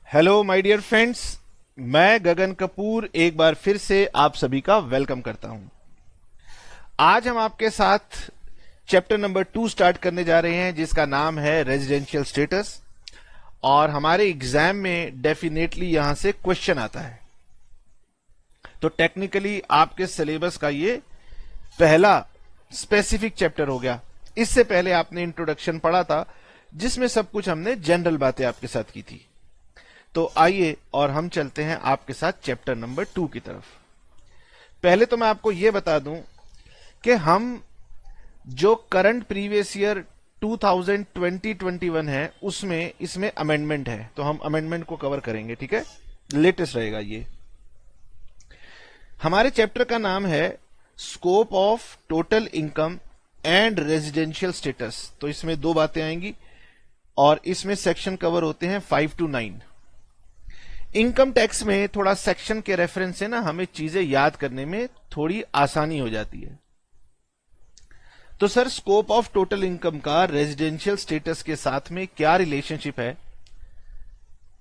Hello my dear friends, मैं गगन कपूर एक बार फिर से आप सभी का वेलकम करता हूं। आज हम आपके साथ चैप्टर नंबर 2 स्टार्ट करने जा रहे हैं जिसका नाम है रेजिडेंशियल स्टेटस। और हमारे एग्जाम में डेफिनेटली यहां से क्वेश्चन आता है, तो टेक्निकली आपके सिलेबस का ये पहला स्पेसिफिक चैप्टर हो गया। इससे पहले आपने इंट्रोडक्शन पढ़ा था जिसमें सब कुछ हमने जनरल बातें आपके साथ की थी। तो आइए और हम चलते हैं आपके साथ चैप्टर नंबर 2 की तरफ। पहले तो मैं आपको यह बता दूं कि हम जो करंट प्रीवियस ईयर 2020-21 है उसमें इसमें अमेंडमेंट है, तो हम अमेंडमेंट को कवर करेंगे। ठीक है, लेटेस्ट रहेगा ये। हमारे चैप्टर का नाम है scope of total income and residential status. तो इसमें दो बातें आएंगी और इसमें सेक्शन कवर होते हैं 5 to 9। इनकम टैक्स में थोड़ा सेक्शन के रेफरेंस से ना हमें चीजें याद करने में थोड़ी आसानी हो जाती है। तो sir, scope of total income का रेजिडेंशियल स्टेटस के साथ में क्या रिलेशनशिप है?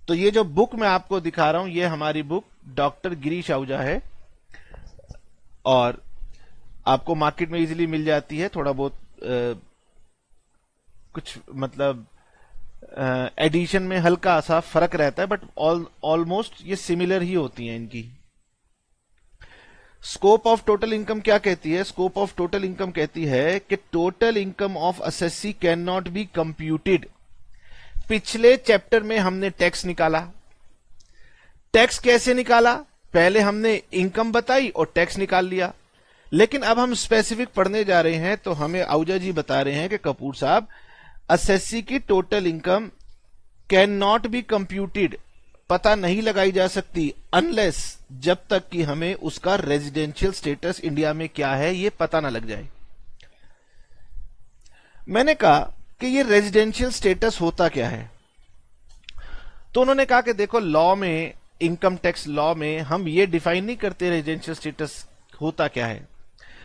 तो ये जो बुक मैं आपको दिखा रहा हूं ये हमारी बुक डॉक्टर गिरीश आहूजा है और आपको मार्केट में इजीली मिल जाती है। थोड़ा बहुत कुछ मतलब एडिशन में हल्का सा फर्क रहता है, बट ऑलमोस्ट ये सिमिलर ही होती हैं इनकी। स्कोप ऑफ टोटल इनकम क्या कहती है? स्कोप ऑफ टोटल इनकम कहती है कि total income of assessee can not be computed. पिछले चैप्टर में हमने टैक्स निकाला। टैक्स कैसे निकाला? पहले हमने इनकम बताई और टैक्स निकाल लिया। लेकिन अब हम स्पेसिफिक पढ़ने जा रहे हैं तो हमें आहूजा जी बता रहे हैं कि कपूर साहब, असेसी की total income can not be computed, पता नहीं लगाई जा सकती अनलेस, जब तक कि हमें उसका रेजिडेंशियल स्टेटस इंडिया में क्या है ये पता ना लग जाए। मैंने कहा कि ये रेजिडेंशियल स्टेटस होता क्या है? तो उन्होंने कहा कि देखो, लॉ में, इनकम टैक्स लॉ में हम ये डिफाइन नहीं करते रेजिडेंशियल स्टेटस होता क्या है।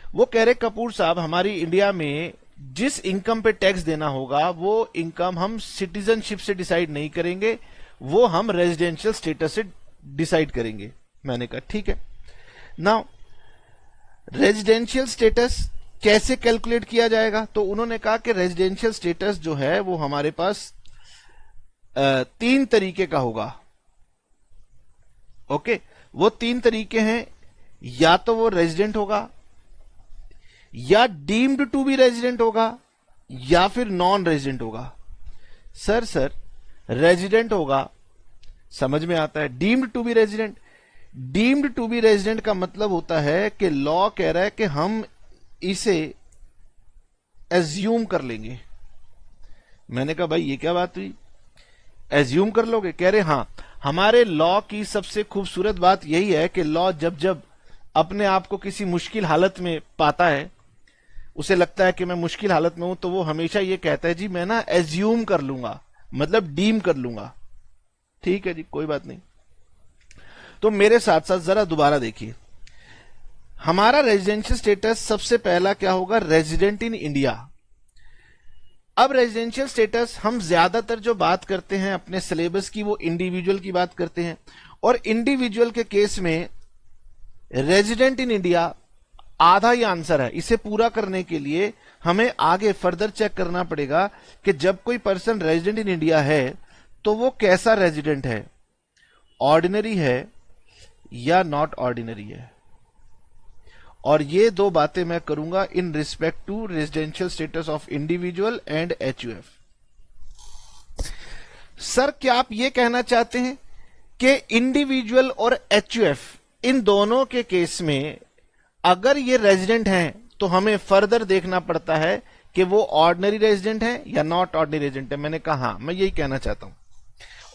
वो कह रहे कपूर साहब, हमारी इंडिया में जिस इनकम पे टैक्स देना होगा वो इनकम हम सिटीजनशिप से डिसाइड नहीं करेंगे, वो हम रेजिडेंशियल स्टेटस से डिसाइड करेंगे। मैंने कहा ठीक है। नाउ रेजिडेंशियल स्टेटस कैसे कैलकुलेट किया जाएगा? तो उन्होंने कहा कि रेजिडेंशियल स्टेटस जो है वो हमारे पास 3 तरीके का होगा। ओके, वो 3 तरीके हैं। या तो वो रेजिडेंट होगा, या डीम्ड टू बी रेजिडेंट होगा, या फिर नॉन रेजिडेंट होगा। सर रेजिडेंट होगा, समझ में आता है। Deemed to be resident, deemed to be resident का मतलब होता है कि लॉ कह रहा है कि हम इसे एज्यूम कर लेंगे। मैंने कहा भाई ये क्या बात हुई, एज्यूम कर लोगे? कह रहे हां, हमारे लॉ की सबसे खूबसूरत बात यही है कि लॉ जब जब अपने आप को किसी मुश्किल हालत में पाता है, उसे लगता है कि मैं मुश्किल हालत में हूं, तो वो हमेशा ये कहता है जी मैं ना एज्यूम कर लूंगा, मतलब डीम कर लूंगा। ठीक है जी, कोई बात नहीं। तो मेरे साथ साथ जरा दोबारा देखिए, हमारा रेजिडेंशियल स्टेटस सबसे पहला क्या होगा? Resident in India. अब रेजिडेंशियल स्टेटस हम ज्यादातर जो बात करते हैं अपने सिलेबस की वो इंडिविजुअल की बात करते हैं, और इंडिविजुअल के केस में रेजिडेंट इन इंडिया आधा ही आंसर है। इसे पूरा करने के लिए हमें आगे फर्दर चेक करना पड़ेगा कि जब कोई पर्सन रेजिडेंट इन इंडिया है तो वो कैसा रेजिडेंट है, ऑर्डिनरी है या नॉट ऑर्डिनरी है। और ये 2 बातें मैं करूंगा in respect to residential status of individual and HUF. Sir, क्या आप ये कहना चाहते हैं कि इंडिविजुअल और एचयूएफ इन दोनों के केस में अगर ये रेजिडेंट हैं तो हमें फर्दर देखना पड़ता है कि वो ऑर्डिनरी रेजिडेंट है या नॉट ऑर्डिनरी रेजिडेंट है? मैंने कहा हाँ, मैं यही कहना चाहता हूं,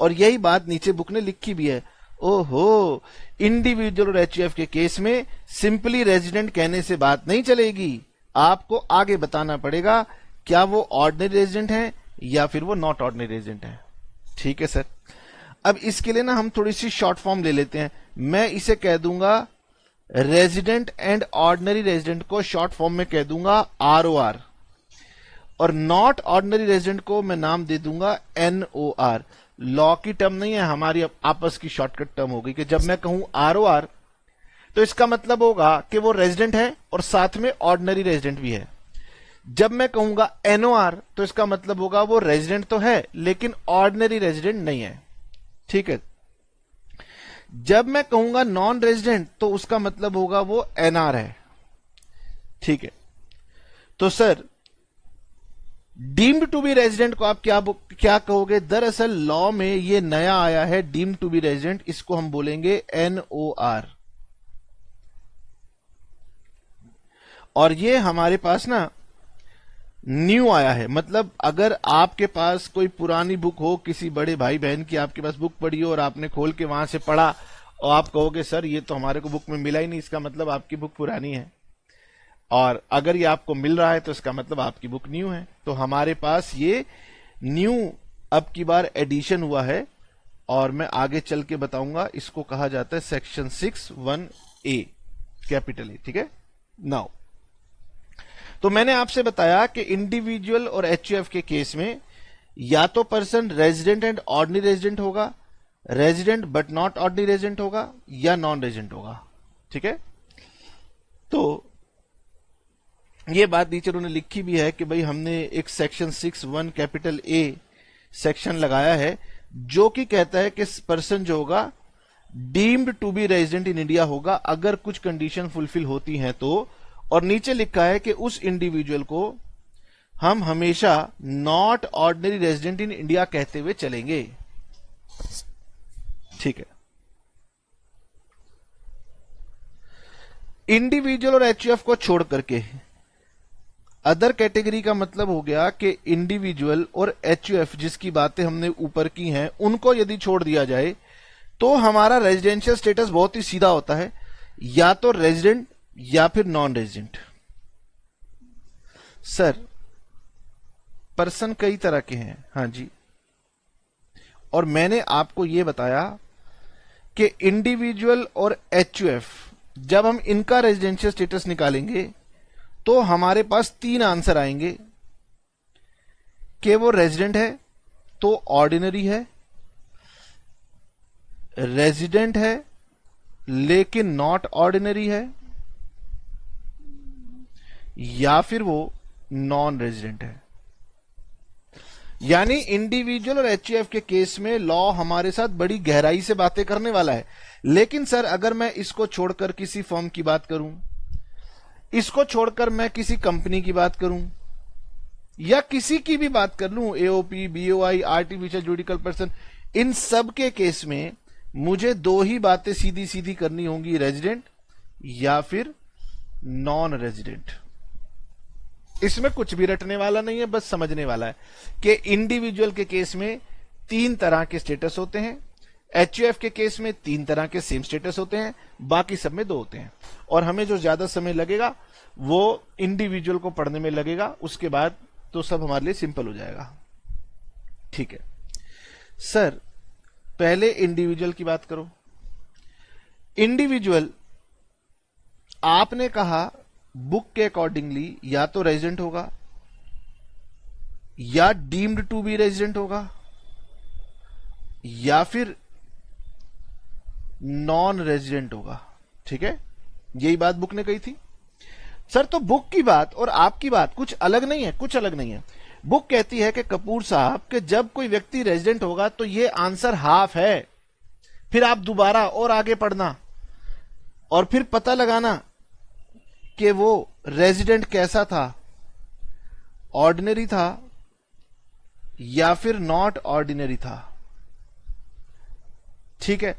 और यही बात नीचे बुक ने लिखी भी है। ओहो, इंडिविजुअल और एचयूएफ के केस में सिंपली रेजिडेंट कहने से बात नहीं चलेगी, आपको आगे बताना पड़ेगा क्या वो ऑर्डिनरी रेजिडेंट है या फिर वो नॉट ऑर्डिनरी रेजिडेंट है। ठीक है सर। अब इसके लिए ना हम थोड़ी सी शॉर्ट फॉर्म ले लेते हैं। मैं इसे कह दूंगा रेजिडेंट एंड ऑर्डिनरी रेजिडेंट को शॉर्ट फॉर्म में कह दूंगा ROR, और नॉट ऑर्डिनरी रेजिडेंट को मैं नाम दे दूंगा NOR। लॉ की टर्म नहीं है, हमारी आपस की शॉर्टकट टर्म होगी कि जब मैं कहूं ROR तो इसका मतलब होगा कि वो रेजिडेंट है और साथ में ऑर्डिनरी रेजिडेंट भी है। जब मैं कहूंगा NOR तो इसका मतलब होगा वो रेजिडेंट तो है लेकिन ऑर्डिनरी रेजिडेंट नहीं है। ठीक है। जब मैं कहूंगा नॉन रेजिडेंट तो उसका मतलब होगा वो NR है। ठीक है। तो sir deemed to be resident को आप क्या कहोगे? दरअसल लॉ में ये नया आया है डीम्ड टू बी रेजिडेंट, इसको हम बोलेंगे NOR। और ये हमारे पास ना न्यू आया है। मतलब अगर आपके पास कोई पुरानी बुक हो, किसी बड़े भाई बहन की आपके पास बुक पड़ी हो और आपने खोल के वहां से पढ़ा और आप कहोगे सर ये तो हमारे को बुक में मिला ही नहीं, इसका मतलब आपकी बुक पुरानी है। और अगर ये आपको मिल रहा है तो इसका मतलब आपकी बुक न्यू है। तो हमारे पास ये न्यू अब की बार एडिशन हुआ है और मैं आगे चल के बताऊंगा। इसको कहा जाता है सेक्शन 6(1)(a) कैपिटल ए। ठीक है। नाउ तो मैंने आपसे बताया कि इंडिविजुअल और HUF के केस में या तो person resident and ordinary resident होगा, resident but not ordinary resident होगा, या नॉन रेजिडेंट होगा। ठीक है। तो ये बात टीचर ने लिखी भी है कि भाई हमने एक सेक्शन 6(1)(a) सेक्शन लगाया है जो कि कहता है कि पर्सन जो होगा deemed to be resident in India होगा अगर कुछ कंडीशन फुलफिल होती हैं तो। और नीचे लिखा है कि उस इंडिविजुअल को हम हमेशा not ordinary resident in India कहते हुए चलेंगे। ठीक है। इंडिविजुअल और HUF को छोड़ करके अदर कैटेगरी का मतलब हो गया कि इंडिविजुअल और HUF जिसकी बातें हमने ऊपर की हैं उनको यदि छोड़ दिया जाए तो हमारा रेजिडेंशियल स्टेटस बहुत ही सीधा होता है, या तो रेजिडेंट या फिर नॉन रेजिडेंट। सर पर्सन कई तरह के हैं। हाँ जी। और मैंने आपको यह बताया कि इंडिविजुअल और HUF जब हम इनका रेजिडेंशियल स्टेटस निकालेंगे तो हमारे पास 3 आंसर आएंगे कि वो रेजिडेंट है तो ऑर्डिनरी है, रेजिडेंट है लेकिन नॉट ऑर्डिनरी है, या फिर वो नॉन रेजिडेंट है। यानी इंडिविजुअल और HUF के केस में लॉ हमारे साथ बड़ी गहराई से बातें करने वाला है। लेकिन सर अगर मैं इसको छोड़कर किसी फर्म की बात करूं, इसको छोड़कर मैं किसी कंपनी की बात करूं, या किसी की भी बात कर लूं, AOP, BOI, artificial judicial person, इन सब के केस में मुझे 2 ही बातें सीधी सीधी करनी होंगी, रेजिडेंट या फिर नॉन रेजिडेंट। इसमें कुछ भी रटने वाला नहीं है, बस समझने वाला है कि इंडिविजुअल के केस में 3 तरह के स्टेटस होते हैं, HUF के केस में 3 तरह के सेम स्टेटस होते हैं, बाकी सब में 2 होते हैं। और हमें जो ज्यादा समय लगेगा वो इंडिविजुअल को पढ़ने में लगेगा, उसके बाद तो सब हमारे लिए सिंपल हो जाएगा। ठीक है। सर पहले इंडिविजुअल की बात करो। इंडिविजुअल आपने कहा बुक के अकॉर्डिंगली या तो रेजिडेंट होगा या डीम्ड टू बी रेजिडेंट होगा या फिर नॉन रेजिडेंट होगा। ठीक है। यही बात बुक ने कही थी। सर तो बुक की बात और आपकी बात कुछ अलग नहीं है, कुछ अलग नहीं है। बुक कहती है कि कपूर साहब कि जब कोई व्यक्ति रेजिडेंट होगा तो ये आंसर हाफ है, फिर आप दोबारा और आगे पढ़ना और फिर पता लगाना कि वो रेजिडेंट कैसा था, ऑर्डिनरी था या फिर नॉट ऑर्डिनरी था। ठीक है।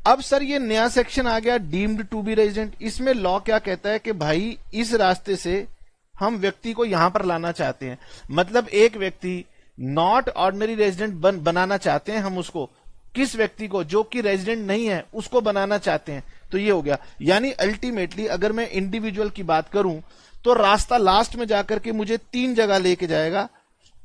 अब सर ये नया सेक्शन आ गया डीम्ड टू बी रेजिडेंट। इसमें लॉ क्या कहता है कि भाई इस रास्ते से हम व्यक्ति को यहां पर लाना चाहते हैं, मतलब एक व्यक्ति नॉट ऑर्डिनरी रेजिडेंट बनाना चाहते हैं हम उसको, किस व्यक्ति को? जो कि रेजिडेंट नहीं है उसको बनाना चाहते हैं। तो ये हो गया। यानी अल्टीमेटली अगर मैं इंडिविजुअल की बात करूं तो रास्ता लास्ट में जाकर के मुझे 3 जगह लेके जाएगा,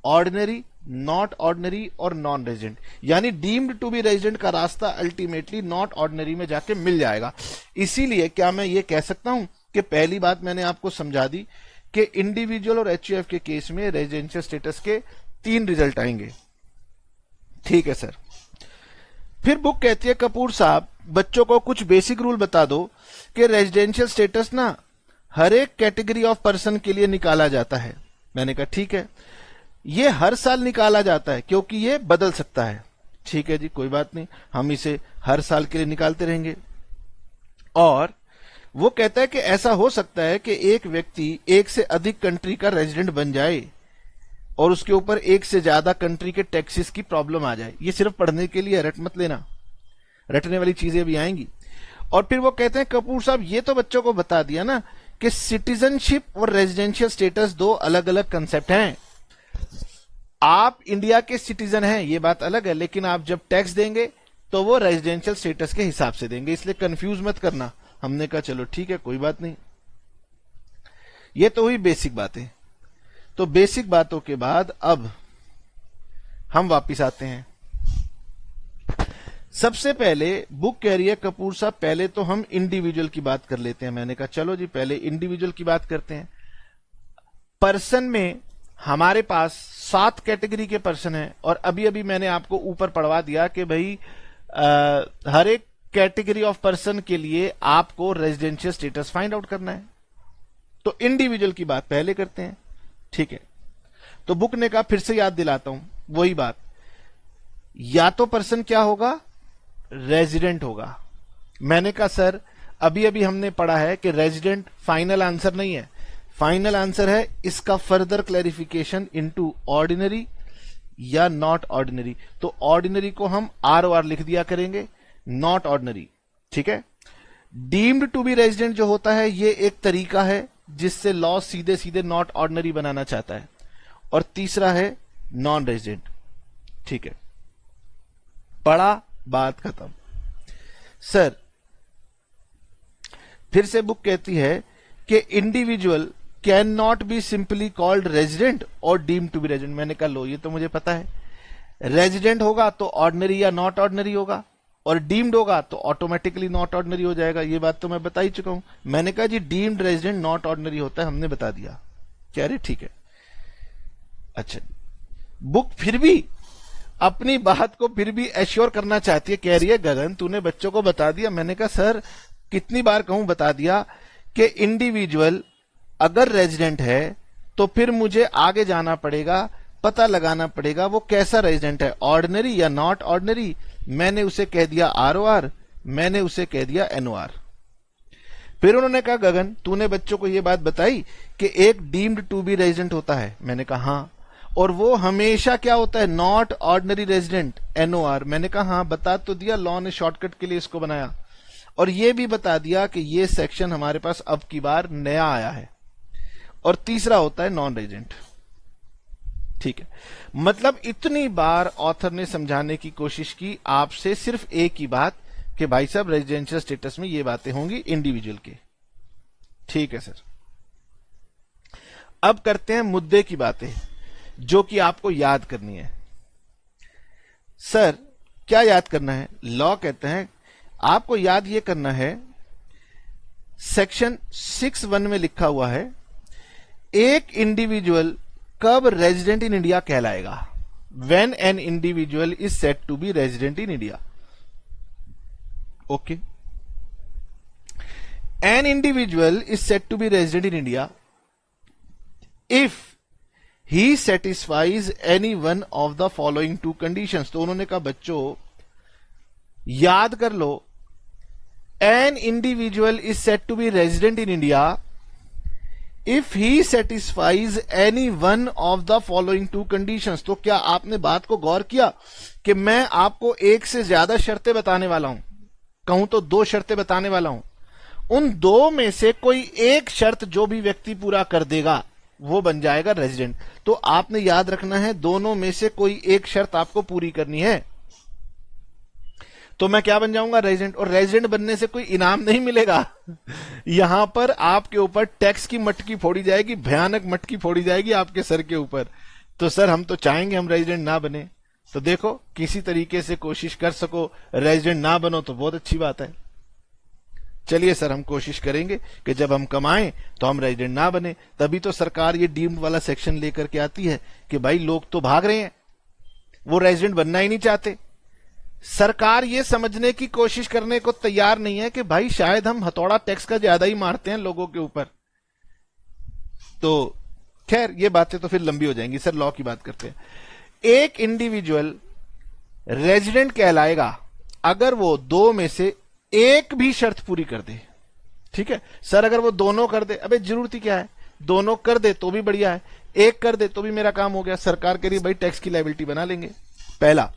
ऑर्डिनरी, नॉट ऑर्डिनरी और नॉन रेजिडेंट। यानी डीम्ड टू बी रेजिडेंट का रास्ता अल्टीमेटली नॉट ऑर्डिनरी में जाके मिल जाएगा। इसीलिए क्या मैं ये कह सकता हूं कि पहली बात मैंने आपको समझा दी कि इंडिविजुअल और HUF के केस में रेजिडेंशियल स्टेटस के 3 रिजल्ट आएंगे। ठीक है सर। फिर बुक कहती है कपूर साहब बच्चों को कुछ बेसिक रूल बता दो कि रेजिडेंशियल स्टेटस ना हर एक कैटेगरी ऑफ पर्सन के लिए निकाला जाता है। मैंने कहा ठीक है, ये हर साल निकाला जाता है क्योंकि ये बदल सकता है। ठीक है जी, कोई बात नहीं, हम इसे हर साल के लिए निकालते रहेंगे। और वो कहता है कि ऐसा हो सकता है कि एक व्यक्ति एक से अधिक कंट्री का रेजिडेंट बन जाए और उसके ऊपर एक से ज्यादा कंट्री के टैक्सेस की प्रॉब्लम आ जाए। ये सिर्फ पढ़ने के लिए, रट मत लेना, रटने वाली चीजें भी आएंगी। और फिर वो कहते हैं कपूर साहब ये तो बच्चों को बता दिया ना कि सिटीजनशिप और रेजिडेंशियल स्टेटस दो अलग अलग कंसेप्ट हैं। आप इंडिया के सिटीजन हैं ये बात अलग है, लेकिन आप जब टैक्स देंगे तो वो रेजिडेंशियल स्टेटस के हिसाब से देंगे, इसलिए कंफ्यूज मत करना। हमने कहा चलो ठीक है, कोई बात नहीं। ये तो हुई बेसिक बातें। तो बेसिक बातों के बाद अब हम वापिस आते हैं। सबसे पहले बुक कह रही है कपूर साहब पहले तो हम इंडिविजुअल की बात कर लेते हैं। मैंने कहा चलो जी पहले इंडिविजुअल की बात करते हैं। पर्सन में हमारे पास 7 कैटेगरी के पर्सन हैं और अभी अभी मैंने आपको ऊपर पढ़वा दिया कि भाई हर एक कैटेगरी ऑफ पर्सन के लिए आपको रेजिडेंशियल स्टेटस फाइंड आउट करना है। तो इंडिविजुअल की बात पहले करते हैं, ठीक है। तो बुक ने कहा फिर से याद दिलाता हूं वही बात, या तो पर्सन क्या होगा, रेजिडेंट होगा। मैंने कहा सर अभी अभी हमने पढ़ा है कि रेजिडेंट फाइनल आंसर नहीं है, फाइनल आंसर है इसका फर्दर क्लैरिफिकेशन इनटू ऑर्डिनरी या नॉट ऑर्डिनरी। तो ऑर्डिनरी को हम ROR लिख दिया करेंगे, नॉट ऑर्डिनरी, ठीक है। डीम्ड टू बी रेजिडेंट जो होता है ये एक तरीका है जिससे लॉ सीधे सीधे नॉट ऑर्डिनरी बनाना चाहता है। और तीसरा है नॉन रेजिडेंट, ठीक है। पढ़ा, बात खत्म। सर फिर से बुक कहती है कि individual can not be simply called resident और डीम्ड टू बी रेजिडेंट। मैंने कहा लो ये तो मुझे पता है, रेजिडेंट होगा तो ऑर्डिनरी या नॉट ऑर्डिनरी होगा और डीम्ड होगा तो ऑटोमेटिकली नॉट ऑर्डिनरी हो जाएगा। ये बात तो मैं बता ही चुका हूं। मैंने कहा जी डीम्ड रेजिडेंट नॉट ऑर्डिनरी होता है, हमने बता दिया। कह रहे ठीक है। अच्छा, बुक फिर भी अपनी बात को फिर भी एश्योर करना चाहती है, कह रही है गगन तूने बच्चों को बता दिया। मैंने कहा सर कितनी बार कहूं, बता दिया कि इंडिविजुअल अगर रेजिडेंट है तो फिर मुझे आगे जाना पड़ेगा, पता लगाना पड़ेगा वो कैसा रेजिडेंट है, ऑर्डिनरी या नॉट ऑर्डिनरी। मैंने उसे कह दिया ROR, मैंने उसे कह दिया NOR। फिर उन्होंने कहा गगन तूने बच्चों को यह बात बताई कि एक डीम्ड टू बी रेजिडेंट होता है। मैंने कहा हाँ, और वो हमेशा क्या होता है, नॉट ऑर्डिनरी रेजिडेंट, NOR। मैंने कहा हाँ, बता तो दिया, लॉ ने शॉर्टकट के लिए इसको बनाया। और ये भी बता दिया कि ये सेक्शन हमारे पास अब की बार नया आया है। और तीसरा होता है नॉन रेजिडेंट, ठीक है। मतलब इतनी बार ऑथर ने समझाने की कोशिश की आपसे सिर्फ एक ही बात कि भाई साहब रेजिडेंशियल स्टेटस में ये बातें होंगी इंडिविजुअल के, ठीक है सर। अब करते हैं मुद्दे की बातें जो कि आपको याद करनी है। सर क्या याद करना है, लॉ कहते हैं आपको याद ये करना है, सेक्शन 6(1) में लिखा हुआ है एक इंडिविजुअल कब रेजिडेंट इन इंडिया कहलाएगा, when an individual is said to be resident in India. Okay, an individual is said to be resident in India if he satisfies any one of the following 2 conditions. तो उन्होंने कहा बच्चों याद कर लो, an individual is said to be resident in India if he satisfies any one of the following 2 conditions. तो क्या आपने बात को गौर किया कि मैं आपको एक से ज्यादा शर्तें बताने वाला हूं, कहूं तो 2 शर्तें बताने वाला हूं। उन 2 में से कोई एक शर्त जो भी व्यक्ति पूरा कर देगा वो बन जाएगा रेजिडेंट। तो आपने याद रखना है दोनों में से कोई एक शर्त आपको पूरी करनी है तो मैं क्या बन जाऊंगा, रेजिडेंट। और रेजिडेंट बनने से कोई इनाम नहीं मिलेगा, यहां पर आपके ऊपर टैक्स की मटकी फोड़ी जाएगी, भयानक मटकी फोड़ी जाएगी आपके सर के ऊपर। तो सर हम तो चाहेंगे हम रेजिडेंट ना बने, तो देखो किसी तरीके से कोशिश कर सको रेजिडेंट ना बनो तो बहुत अच्छी बात है। चलिए सर हम कोशिश करेंगे कि जब हम कमाएं तो हम रेजिडेंट ना बने। तभी तो सरकार ये डीम्ड वाला सेक्शन लेकर के आती है कि भाई लोग तो भाग रहे हैं, वो रेजिडेंट बनना ही नहीं चाहते। सरकार ये समझने की कोशिश करने को तैयार नहीं है कि भाई शायद हम हथौड़ा टैक्स का ज्यादा ही मारते हैं लोगों के ऊपर। तो खैर ये बातें तो फिर लंबी हो जाएंगी। सर लॉ की बात करते हैं। एक इंडिविजुअल रेजिडेंट कहलाएगा अगर वो दो में से एक भी शर्त पूरी कर दे। ठीक है सर, अगर वो दोनों कर दे, अबे जरूरत ही क्या है, दोनों कर दे तो भी बढ़िया है, एक कर दे तो भी मेरा काम हो गया। सरकार के लिए भाई टैक्स की लायबिलिटी बना लेंगे। पहला,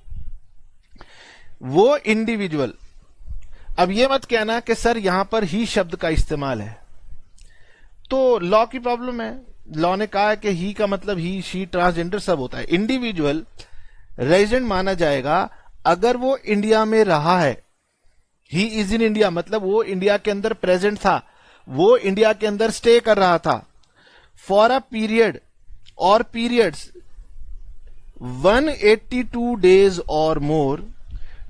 वो इंडिविजुअल, अब ये मत कहना कि सर यहां पर ही शब्द का इस्तेमाल है, तो लॉ की प्रॉब्लम है। लॉ ने कहा है कि ही का मतलब ही, शी, ट्रांसजेंडर सब होता है। इंडिविजुअल रेजिडेंट माना जाएगा अगर वो इंडिया में रहा है। ही इज इन इंडिया मतलब वो इंडिया के अंदर प्रेजेंट था, वो इंडिया के अंदर स्टे कर रहा था फॉर अ पीरियड और पीरियड्स 182 डेज और मोर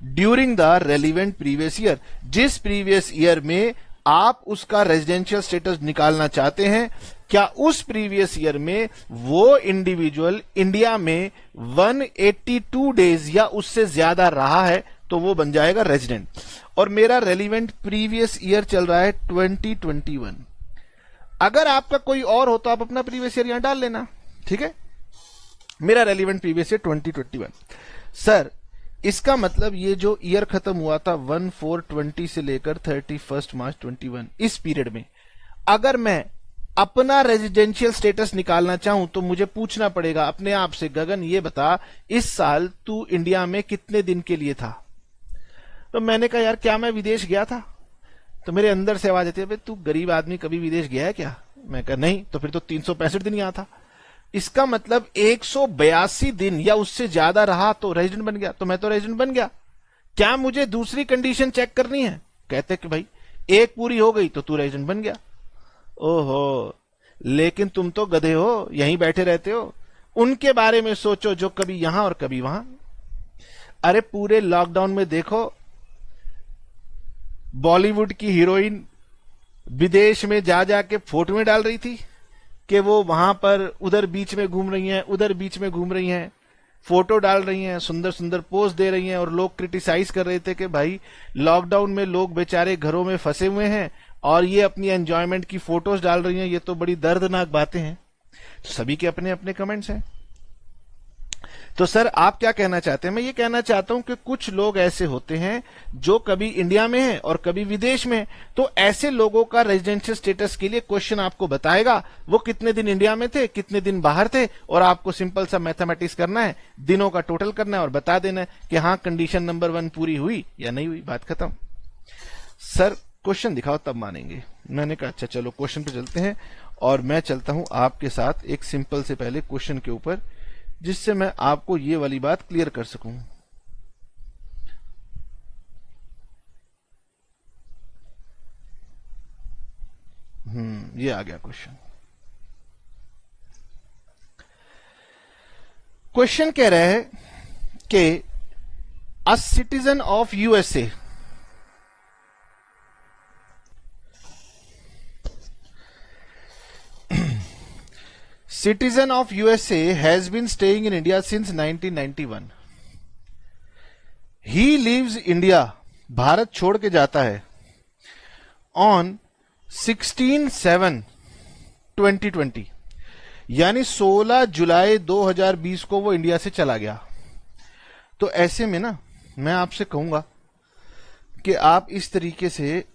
during the relevant previous year. जिस प्रीवियस ईयर में आप उसका रेजिडेंशियल स्टेटस निकालना चाहते हैं, क्या उस प्रीवियस ईयर में वो इंडिविजुअल इंडिया में 182 डेज या उससे ज्यादा रहा है तो वो बन जाएगा रेजिडेंट। और मेरा रेलिवेंट प्रीवियस ईयर चल रहा है 2021। अगर आपका कोई और हो तो आप अपना प्रीवियस ईयर यहां डाल लेना। ठीक है, मेरा रेलिवेंट प्रीवियस ईयर 2021। सर इसका मतलब ये जो ईयर खत्म हुआ था 1/4/20 से लेकर 31 मार्च 21, इस पीरियड में अगर मैं अपना रेजिडेंशियल स्टेटस निकालना चाहूं तो मुझे पूछना पड़ेगा अपने आप से, गगन ये बता इस साल तू इंडिया में कितने दिन के लिए था। तो मैंने कहा यार क्या मैं विदेश गया था? तो मेरे अंदर से आवाज आती है, तू गरीब आदमी कभी विदेश गया है क्या? मैं कहा नहीं। तो फिर तो 365 दिन यहां था। इसका मतलब 182 दिन या उससे ज्यादा रहा तो रेजिडेंट बन गया। तो मैं तो रेजिडेंट बन गया। क्या मुझे दूसरी कंडीशन चेक करनी है? कहते कि भाई एक पूरी हो गई तो तू रेजिडेंट बन गया। ओहो, लेकिन तुम तो गधे हो, यहीं बैठे रहते हो। उनके बारे में सोचो जो कभी यहां और कभी वहां। अरे पूरे लॉकडाउन में देखो, बॉलीवुड की हीरोइन विदेश में जा जाके फोटो में डाल रही थी कि वो वहां पर उधर बीच में घूम रही हैं, उधर बीच में घूम रही हैं, फोटो डाल रही हैं, सुंदर सुंदर पोज दे रही हैं। और लोग क्रिटिसाइज कर रहे थे कि भाई लॉकडाउन में लोग बेचारे घरों में फंसे हुए हैं और ये अपनी एंजॉयमेंट की फोटोज डाल रही हैं, ये तो बड़ी दर्दनाक बातें हैं। सभी के अपने अपने कमेंट्स हैं। तो सर आप क्या कहना चाहते हैं? मैं ये कहना चाहता हूं कि कुछ लोग ऐसे होते हैं जो कभी इंडिया में हैं और कभी विदेश में। तो ऐसे लोगों का रेजिडेंशियल स्टेटस के लिए क्वेश्चन आपको बताएगा वो कितने दिन इंडिया में थे, कितने दिन बाहर थे, और आपको सिंपल सा मैथमेटिक्स करना है, दिनों का टोटल करना है और बता देना है कि हाँ कंडीशन नंबर 1 पूरी हुई या नहीं हुई, बात खत्म। सर क्वेश्चन दिखाओ तब मानेंगे। मैंने कहा अच्छा चलो क्वेश्चन पे चलते हैं, और मैं चलता हूं आपके साथ एक सिंपल से पहले क्वेश्चन के ऊपर, जिससे मैं आपको ये वाली बात क्लियर कर सकूं। ये आ गया क्वेश्चन। क्वेश्चन कह रहा है कि a citizen of USA citizen of USA has been staying in India since 1991. He leaves India, Bharat छोड़ के जाता है on 16/7/2020, यानी 16 जुलाई 2020 को वो इंडिया से चला गया। तो ऐसे में ना मैं आपसे कहूंगा कि आप इस तरीके से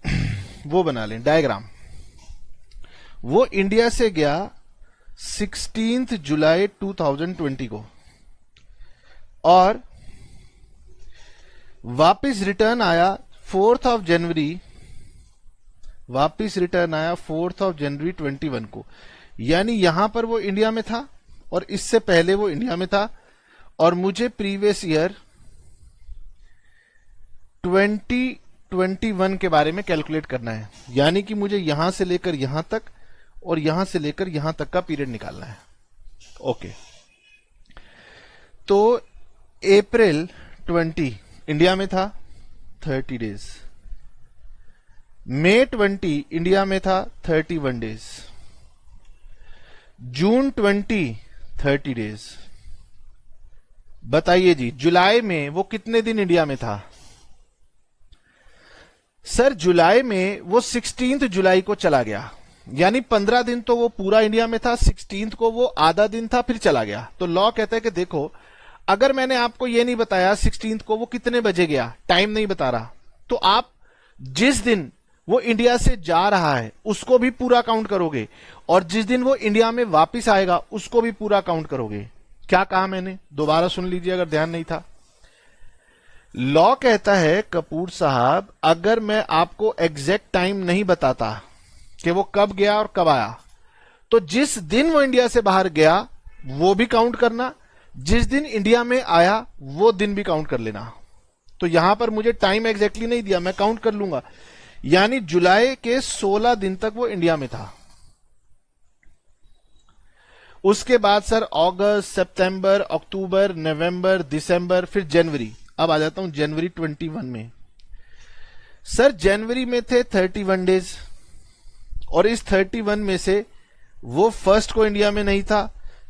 वो बना लें डायग्राम। वो इंडिया से गया 16 जुलाई 2020 को और वापस रिटर्न आया 4 जनवरी 21 को। यानी यहां पर वो इंडिया में था और इससे पहले वो इंडिया में था, और मुझे प्रीवियस ईयर 2021 के बारे में कैलकुलेट करना है। यानी कि मुझे यहां से लेकर यहां तक और यहां से लेकर यहां तक का पीरियड निकालना है। ओके, तो अप्रैल 20 इंडिया में था 30 डेज, मई 20 इंडिया में था 31 डेज, जून 20 30 डेज, बताइए जी, जुलाई में वो कितने दिन इंडिया में था? सर जुलाई में वो 16 जुलाई को चला गया, यानी 15 दिन तो वो पूरा इंडिया में था, 16 को वो आधा दिन था फिर चला गया। तो लॉ कहता है कि देखो, अगर मैंने आपको ये नहीं बताया 16 को वो कितने बजे गया, टाइम नहीं बता रहा, तो आप जिस दिन वो इंडिया से जा रहा है उसको भी पूरा काउंट करोगे, और जिस दिन वो इंडिया में वापस आएगा उसको भी पूरा काउंट करोगे। क्या कहा मैंने, दोबारा सुन लीजिए अगर ध्यान नहीं था। लॉ कहता है कपूर साहब, अगर मैं आपको एग्जैक्ट टाइम नहीं बताता कि वो कब गया और कब आया, तो जिस दिन वो इंडिया से बाहर गया वो भी काउंट करना, जिस दिन इंडिया में आया वो दिन भी काउंट कर लेना। तो यहां पर मुझे टाइम एग्जैक्टली नहीं दिया, मैं काउंट कर लूंगा, यानी जुलाई के 16 दिन तक वो इंडिया में था। उसके बाद सर अगस्त, सितंबर, अक्टूबर, नवंबर, दिसंबर, फिर जनवरी। अब आ जाता हूं जनवरी 21 में। सर जनवरी में थे 31 डेज, और इस 31 में से वो फर्स्ट को इंडिया में नहीं था,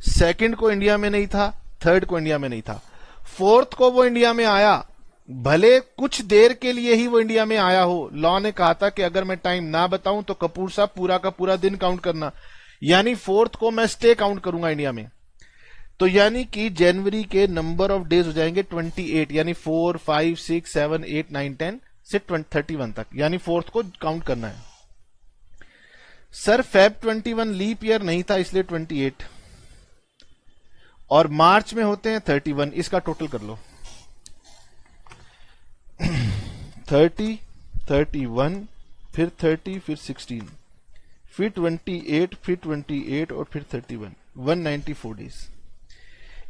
सेकंड को इंडिया में नहीं था, थर्ड को इंडिया में नहीं था, फोर्थ को वो इंडिया में आया, भले कुछ देर के लिए ही वो इंडिया में आया हो। लॉ ने कहा था कि अगर मैं टाइम ना बताऊं तो कपूर साहब पूरा का पूरा दिन काउंट करना, यानी फोर्थ को मैं स्टे काउंट करूंगा इंडिया में। तो यानी कि जनवरी के नंबर ऑफ डेज हो जाएंगे 28, यानी 4, 5, 6, 7, 8, 9, 10 से 31 तक, यानी फोर्थ को काउंट करना है। सर फेब 21 लीप ईयर नहीं था इसलिए 28, और मार्च में होते हैं 31, इसका टोटल कर लो 30, 31, फिर 30, फिर 16, फिर 28, फिर 28 और फिर 31, 194 डेज।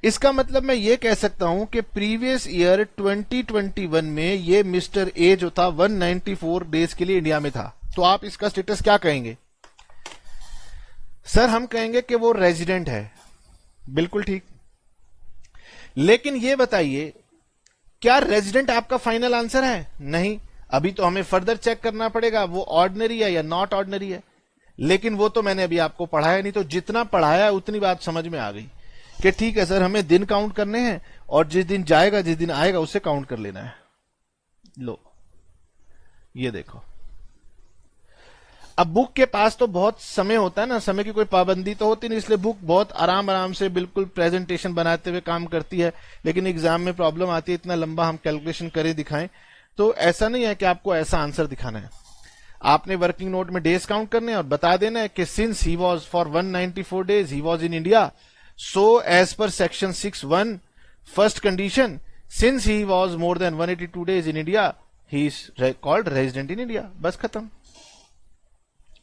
इसका मतलब मैं ये कह सकता हूं कि प्रीवियस ईयर 2021 में ये मिस्टर ए जो था 194 डेज के लिए इंडिया में था। तो आप इसका स्टेटस क्या कहेंगे? सर हम कहेंगे कि वो रेजिडेंट है। बिल्कुल ठीक। लेकिन ये बताइए, क्या रेजिडेंट आपका फाइनल आंसर है? नहीं, अभी तो हमें फर्दर चेक करना पड़ेगा वो ऑर्डिनरी है या नॉट ऑर्डिनरी है। लेकिन वो तो मैंने अभी आपको पढ़ाया नहीं, तो जितना पढ़ाया है उतनी बात समझ में आ गई कि ठीक है सर, हमें दिन काउंट करने हैं और जिस दिन जाएगा, जिस दिन आएगा उसे काउंट कर लेना है। लो ये देखो, अब बुक के पास तो बहुत समय होता है ना, समय की कोई पाबंदी तो होती नहीं, इसलिए बुक बहुत आराम आराम से बिल्कुल प्रेजेंटेशन बनाते हुए काम करती है। लेकिन एग्जाम में प्रॉब्लम आती है, इतना लंबा हम कैलकुलेशन करें दिखाएं, तो ऐसा नहीं है कि आपको ऐसा आंसर दिखाना है। आपने वर्किंग नोट में डेज काउंट करने और बता देना है कि since he was for 194 days he was in India, so as per section 6(1) first condition, since he was more than 182 days in India, he is called resident in India। बस खत्म।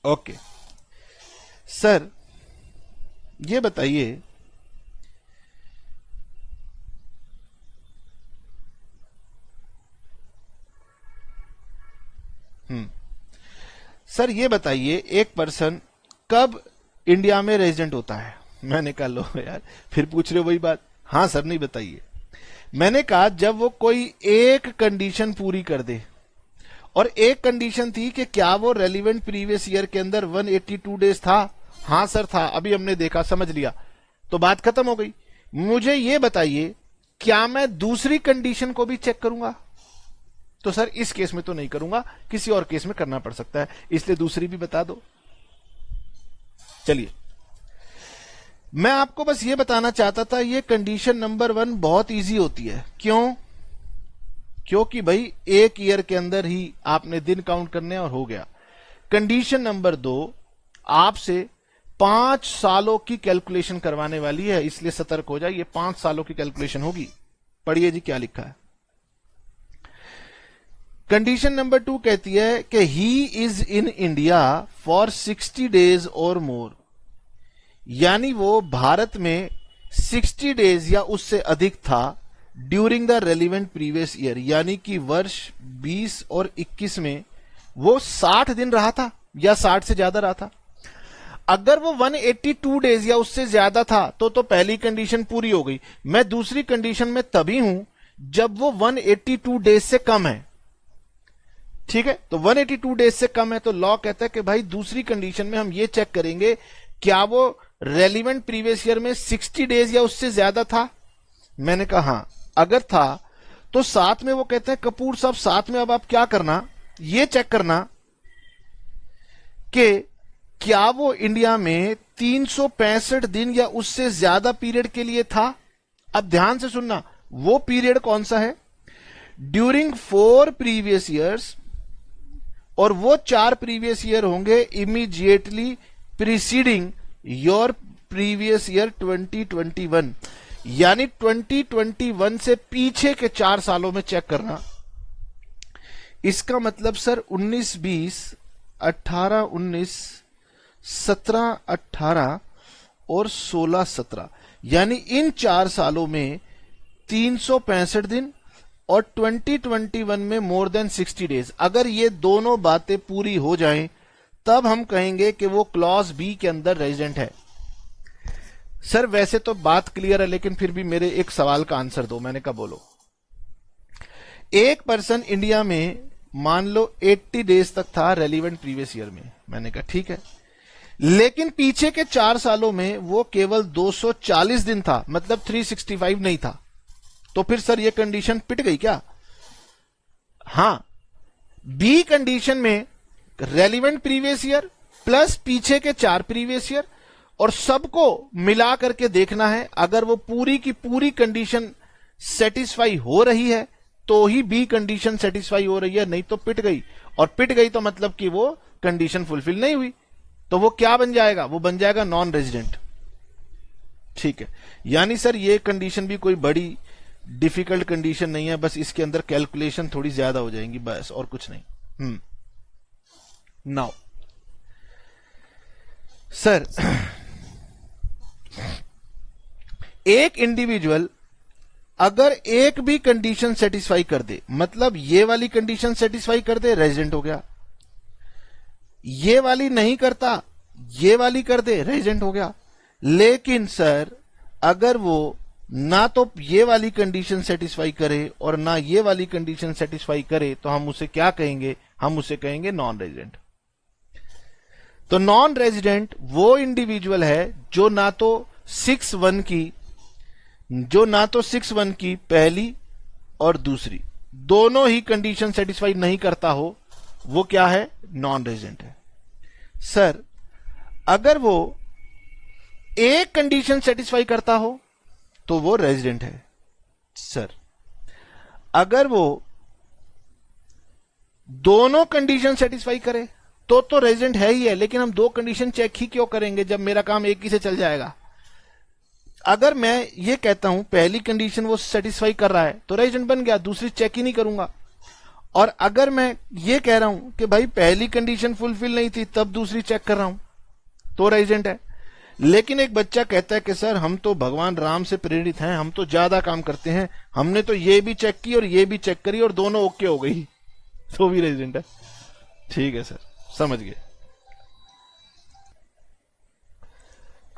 Okay sir ये बताइए, sir ये बताइए, एक person कब India में resident होता है? मैंने कहा लो यार, फिर पूछ रहे हो वही बात। हाँ सर नहीं बताइए। मैंने कहा जब वो कोई एक कंडीशन पूरी कर दे, और एक कंडीशन थी कि क्या वो रेलिवेंट प्रीवियस ईयर के अंदर 182 डेज था। हाँ सर था, अभी हमने देखा, समझ लिया, तो बात खत्म हो गई। मुझे ये बताइए, क्या मैं दूसरी कंडीशन को भी चेक करूंगा? तो सर इस केस में तो नहीं करूंगा, किसी और केस में करना पड़ सकता है, इसलिए दूसरी भी बता दो। चलिए, मैं आपको बस ये बताना चाहता था, ये कंडीशन नंबर 1 बहुत इजी होती है। क्यों? क्योंकि भाई एक ईयर के अंदर ही आपने दिन काउंट करने और हो गया। कंडीशन नंबर 2 आपसे 5 सालों की कैलकुलेशन करवाने वाली है, इसलिए सतर्क हो जाइए, 5 सालों की कैलकुलेशन होगी। पढ़िए जी क्या लिखा है। कंडीशन नंबर 2 कहती है कि he is in India for 60 days और मोर, यानी वो भारत में 60 डेज या उससे अधिक था during the relevant previous year, यानी कि वर्ष 20 और 21 में वो 60 दिन रहा था या 60 से ज्यादा रहा था। अगर वो 182 डेज या उससे ज्यादा था तो पहली कंडीशन पूरी हो गई। मैं दूसरी कंडीशन में तभी हूं जब वो 182 डेज से कम है। ठीक है, तो 182 डेज से कम है, तो लॉ कहता है कि भाई दूसरी कंडीशन में हम ये चेक करेंगे क्या वो रेलिवेंट प्रीवियस ईयर में 60 डेज या उससे ज्यादा था। मैंने कहा हाँ। अगर था तो साथ में वो कहते हैं कपूर साहब साथ में अब आप क्या करना, ये चेक करना कि क्या वो इंडिया में 365 दिन या उससे ज्यादा पीरियड के लिए था। अब ध्यान से सुनना, वो पीरियड कौन सा है, ड्यूरिंग 4 प्रीवियस ईयर्स, और वो 4 प्रीवियस ईयर होंगे immediately preceding your previous year 2021, यानी 2021 से पीछे के 4 सालों में चेक करना। इसका मतलब सर 19-20, 18-19, 17-18 और 16-17, यानी इन 4 सालों में 365 दिन और 2021 में मोर देन 60 डेज। अगर ये दोनों बातें पूरी हो जाएं तब हम कहेंगे कि वो क्लॉज बी के अंदर रेजिडेंट है। सर वैसे तो बात क्लियर है, लेकिन फिर भी मेरे एक सवाल का आंसर दो। मैंने कहा बोलो। एक पर्सन इंडिया में मान लो 80 डेज तक था रेलिवेंट प्रीवियस ईयर में। मैंने कहा ठीक है, लेकिन पीछे के 4 सालों में वो केवल 240 दिन था, मतलब 365 नहीं था। तो फिर सर ये कंडीशन पिट गई क्या? हां, बी कंडीशन में रेलिवेंट प्रीवियस ईयर प्लस पीछे के 4 प्रीवियस ईयर और सबको मिला करके देखना है। अगर वो पूरी की पूरी कंडीशन सेटिस्फाई हो रही है तो ही बी कंडीशन सेटिस्फाई हो रही है, नहीं तो पिट गई। और पिट गई तो मतलब कि वो कंडीशन फुलफिल नहीं हुई, तो वो क्या बन जाएगा, वो बन जाएगा नॉन रेजिडेंट। ठीक है, यानी सर ये कंडीशन भी कोई बड़ी डिफिकल्ट कंडीशन नहीं है, बस इसके अंदर कैलकुलेशन थोड़ी ज्यादा हो जाएंगी, बस और कुछ नहीं। नाउ सर एक इंडिविजुअल अगर एक भी कंडीशन सेटिस्फाई कर दे, मतलब ये वाली कंडीशन सेटिस्फाई कर दे, रेजिडेंट हो गया। ये वाली नहीं करता, ये वाली कर दे, रेजिडेंट हो गया। लेकिन सर अगर वो ना तो ये वाली कंडीशन सेटिस्फाई करे और ना ये वाली कंडीशन सेटिस्फाई करे तो हम उसे क्या कहेंगे, हम उसे कहेंगे नॉन रेजिडेंट। तो नॉन रेजिडेंट वो इंडिविजुअल है जो ना तो 6(1) की पहली और दूसरी दोनों ही कंडीशन सेटिस्फाई नहीं करता हो, वो क्या है, नॉन रेजिडेंट है। सर अगर वो एक कंडीशन सेटिस्फाई करता हो तो वो रेजिडेंट है। सर अगर वो दोनों कंडीशन सेटिस्फाई करे तो रेजिडेंट है ही है, लेकिन हम 2 कंडीशन चेक ही क्यों करेंगे जब मेरा काम एक ही से चल जाएगा। अगर मैं ये कहता हूं पहली कंडीशन वो सेटिस्फाई कर रहा है तो रेजिडेंट बन गया, दूसरी चेक ही नहीं करूंगा। और अगर मैं ये कह रहा हूं कि भाई पहली कंडीशन फुलफिल नहीं थी तब दूसरी चेक कर रहा हूं तो रेजिडेंट है। लेकिन एक बच्चा कहता है कि सर हम तो भगवान राम से प्रेरित हैं, हम तो ज्यादा काम करते हैं, हमने तो ये भी चेक की और ये भी चेक करी और दोनों ओके हो गई, तो भी रेजिडेंट है। ठीक है सर, समझ गए।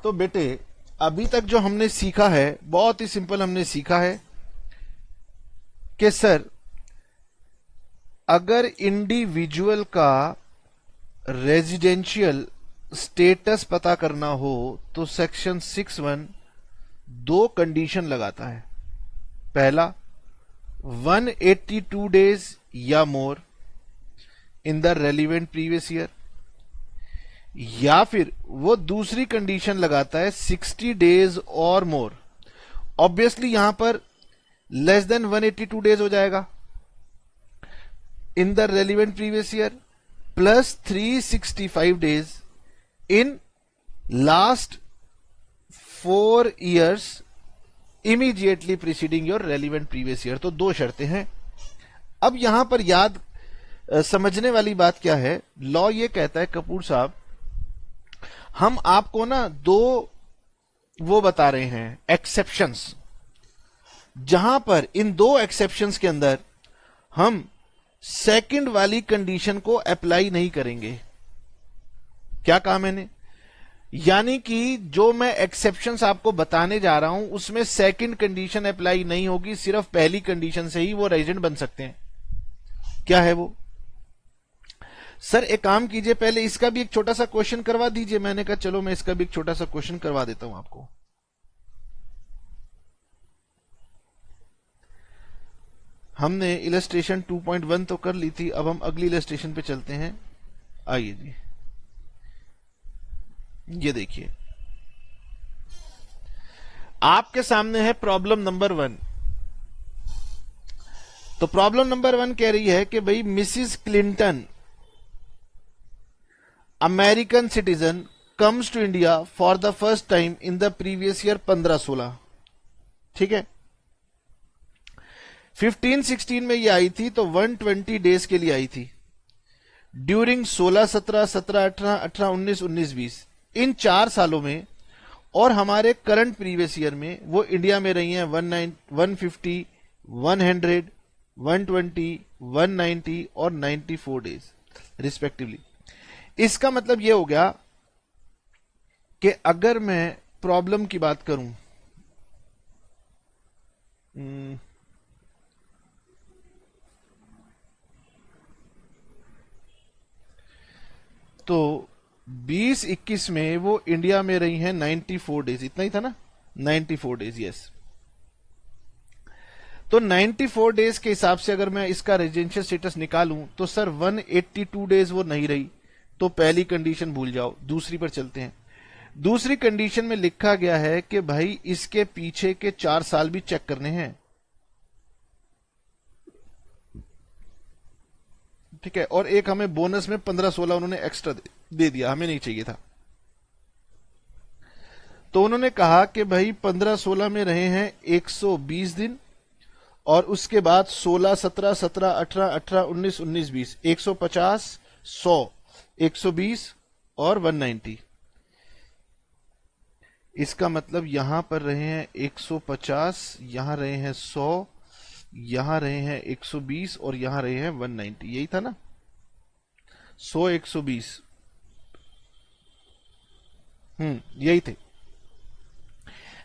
तो बेटे अभी तक जो हमने सीखा है बहुत ही सिंपल हमने सीखा है कि सर अगर इंडिविजुअल का रेजिडेंशियल स्टेटस पता करना हो तो सेक्शन 6(1) 2 कंडीशन लगाता है। पहला 182 डेज या more in the relevant previous year, या फिर वो दूसरी कंडीशन लगाता है 60 डेज और मोर। ऑब्वियसली यहां पर लेस देन 182 डेज हो जाएगा इन the relevant previous year plus 365 days in last 4 years immediately preceding your relevant previous year. तो 2 शर्तें हैं। अब यहां पर याद समझने वाली बात क्या है, लॉ ये कहता है कपूर साहब हम आपको ना 2 वो बता रहे हैं एक्सेप्शंस, जहां पर इन 2 एक्सेप्शंस के अंदर हम सेकंड वाली कंडीशन को अप्लाई नहीं करेंगे। क्या कहा मैंने, यानी कि जो मैं एक्सेप्शंस आपको बताने जा रहा हूं उसमें सेकंड कंडीशन अप्लाई नहीं होगी, सिर्फ पहली कंडीशन से ही वो रेजिडेंट बन सकते हैं। क्या है वो? सर एक काम कीजिए, पहले इसका भी एक छोटा सा क्वेश्चन करवा दीजिए। मैंने कहा चलो मैं इसका भी एक छोटा सा क्वेश्चन करवा देता हूं आपको। हमने इलस्ट्रेशन 2.1 तो कर ली थी, अब हम अगली इलस्ट्रेशन पे चलते हैं। आइए जी, ये देखिए आपके सामने है प्रॉब्लम नंबर 1। तो प्रॉब्लम नंबर 1 कह रही है कि भाई Mrs Clinton American citizen comes to India for the first time in the previous year 15-16। ठीक है, 15-16 में ये आई थी तो 120 डेज के लिए आई थी। ड्यूरिंग 16-17, 17-18, 18-19, 19-20 इन 4 सालों में और हमारे करंट प्रीवियस ईयर में वो इंडिया में रही हैं 150, 100, 120, 190 और 94 डेज रिस्पेक्टिवली। इसका मतलब ये हो गया कि अगर मैं प्रॉब्लम की बात करूं, तो 20-21 में वो इंडिया में रही हैं 94 डेज, इतना ही था ना, 94 डेज, यस। तो 94 डेज के हिसाब से अगर मैं इसका रेजिडेंशियल स्टेटस निकालूं तो सर 182 डेज वो नहीं रही, तो पहली कंडीशन भूल जाओ। दूसरी पर चलते हैं। दूसरी कंडीशन में लिखा गया है कि भाई इसके पीछे के 4 साल भी चेक करने हैं। ठीक है, और एक हमें बोनस में 15-16 उन्होंने एक्स्ट्रा दे दिया, हमें नहीं चाहिए था। तो उन्होंने कहा कि भाई 15-16 में रहे हैं 120 दिन और उसके बाद 16-17, 17-18, 18-19, 19-20 150, 100, 120 और 190। इसका मतलब यहां पर रहे हैं 150, यहां रहे हैं 100, यहां रहे हैं 120 और यहां रहे हैं 190। यही था ना, 100, 120, यही थे।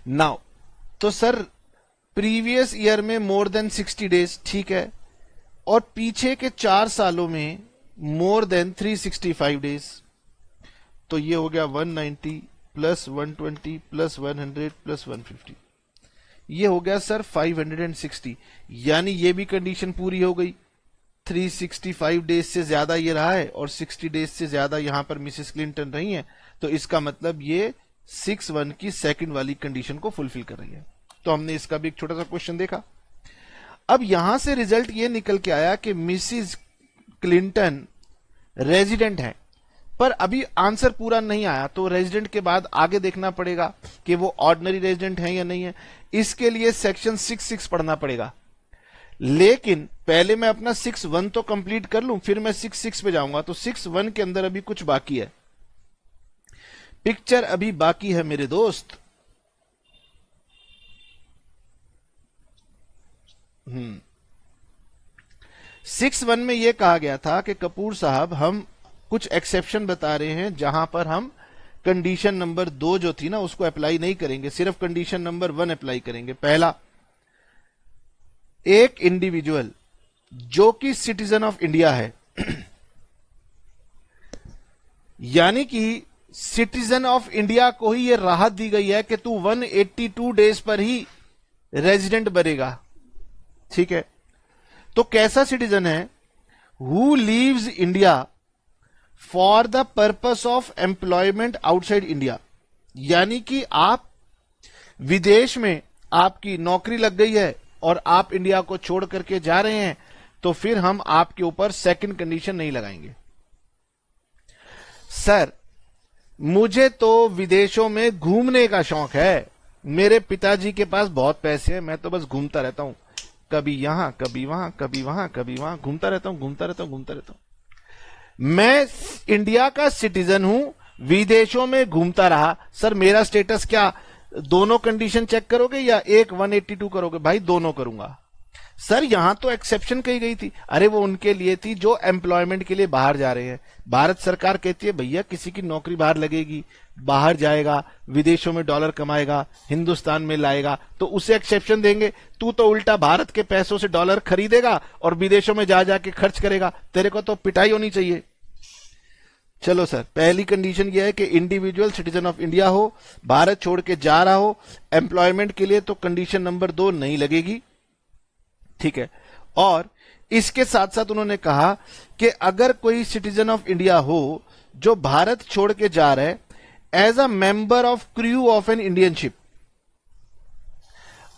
नाउ तो सर प्रीवियस ईयर में मोर देन 60 डेज, ठीक है, और पीछे के 4 सालों में मोर देन 365 डेज। तो ये हो गया 190 प्लस 120 प्लस 100 प्लस 150, ये हो गया सर 560। यानी ये भी कंडीशन पूरी हो गई। 365 डेज से ज्यादा ये रहा है और 60 डेज से ज्यादा यहां पर मिसेस क्लिंटन रही हैं, तो इसका मतलब ये 6-1 की सेकंड वाली कंडीशन को फुलफिल कर रही है। तो हमने इसका भी एक छोटा सा क्वेश्चन देखा। अब यहां से रिजल्ट ये निकल के आया कि मिसिस क्लिंटन रेजिडेंट है, पर अभी आंसर पूरा नहीं आया, तो रेजिडेंट के बाद आगे देखना पड़ेगा कि वो ऑर्डिनरी रेजिडेंट है या नहीं है। इसके लिए सेक्शन 6(6) पढ़ना पड़ेगा, लेकिन पहले मैं अपना 6(1) तो कंप्लीट कर लूं, फिर मैं 6(6) पे जाऊंगा। तो 6(1) के अंदर अभी कुछ बाकी है, पिक्चर अभी बाकी है मेरे दोस्त। 6(1) में यह कहा गया था कि कपूर साहब हम कुछ एक्सेप्शन बता रहे हैं जहां पर हम कंडीशन नंबर 2 जो थी ना उसको अप्लाई नहीं करेंगे, सिर्फ कंडीशन नंबर 1 अप्लाई करेंगे। पहला, एक इंडिविजुअल जो कि सिटीजन ऑफ इंडिया है यानी कि सिटीजन ऑफ इंडिया को ही यह राहत दी गई है कि तू 182 डेज पर ही रेजिडेंट बनेगा। ठीक है, तो कैसा सिटीजन है? Who leaves India for the purpose of employment outside India, यानी कि आप विदेश में आपकी नौकरी लग गई है और आप इंडिया को छोड़ करके जा रहे हैं, तो फिर हम आपके ऊपर सेकंड कंडीशन नहीं लगाएंगे। सर मुझे तो विदेशों में घूमने का शौक है, मेरे पिताजी के पास बहुत पैसे हैं, मैं तो बस घूमता रहता हूं, कभी यहां कभी वहां कभी वहां कभी वहां घूमता रहता हूं। मैं इंडिया का सिटीजन हूं, विदेशों में घूमता रहा, सर मेरा स्टेटस क्या, दोनों कंडीशन चेक करोगे या एक 182 करोगे? भाई दोनों करूंगा। सर यहां तो एक्सेप्शन कही गई थी, अरे वो उनके लिए थी जो एम्प्लॉयमेंट के लिए बाहर जा रहे हैं। भारत सरकार कहती है भैया किसी की नौकरी बाहर लगेगी, बाहर जाएगा, विदेशों में डॉलर कमाएगा, हिंदुस्तान में लाएगा, तो उसे एक्सेप्शन देंगे। तू तो उल्टा भारत के पैसों से डॉलर खरीदेगा और विदेशों में जा जाके खर्च करेगा, तेरे को तो पिटाई होनी चाहिए। चलो सर, पहली कंडीशन यह है कि इंडिविजुअल सिटीजन ऑफ इंडिया हो, भारत छोड़ के जा रहा हो एम्प्लॉयमेंट के लिए, तो कंडीशन नंबर 2 नहीं लगेगी। ठीक है, और इसके साथ साथ उन्होंने कहा कि अगर कोई सिटीजन ऑफ इंडिया हो जो भारत छोड़ के जा रहा है as a member of crew of an Indian ship,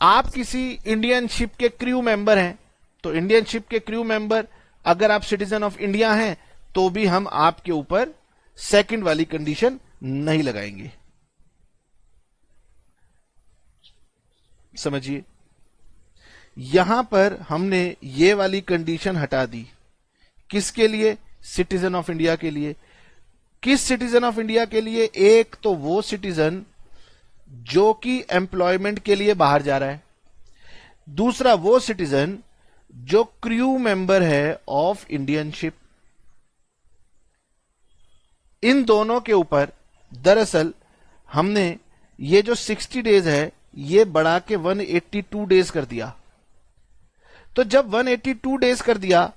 आप किसी इंडियन शिप के क्रू मेंबर हैं, तो इंडियन शिप के क्रू मेंबर अगर आप सिटीजन ऑफ इंडिया हैं तो भी हम आपके ऊपर सेकंड वाली कंडीशन नहीं लगाएंगे। समझिए, यहां पर हमने ये वाली कंडीशन हटा दी। किसके लिए? सिटीजन ऑफ इंडिया के लिए। किस सिटीजन ऑफ इंडिया के लिए? एक तो वो सिटीजन जो कि एम्प्लॉयमेंट के लिए बाहर जा रहा है, दूसरा वो सिटीजन जो क्रू मेंबर है ऑफ इंडियन शिप। इन दोनों के ऊपर दरअसल हमने ये जो 60 डेज है ये बढ़ा के 182 डेज कर दिया। तो जब 182 डेज कर दिया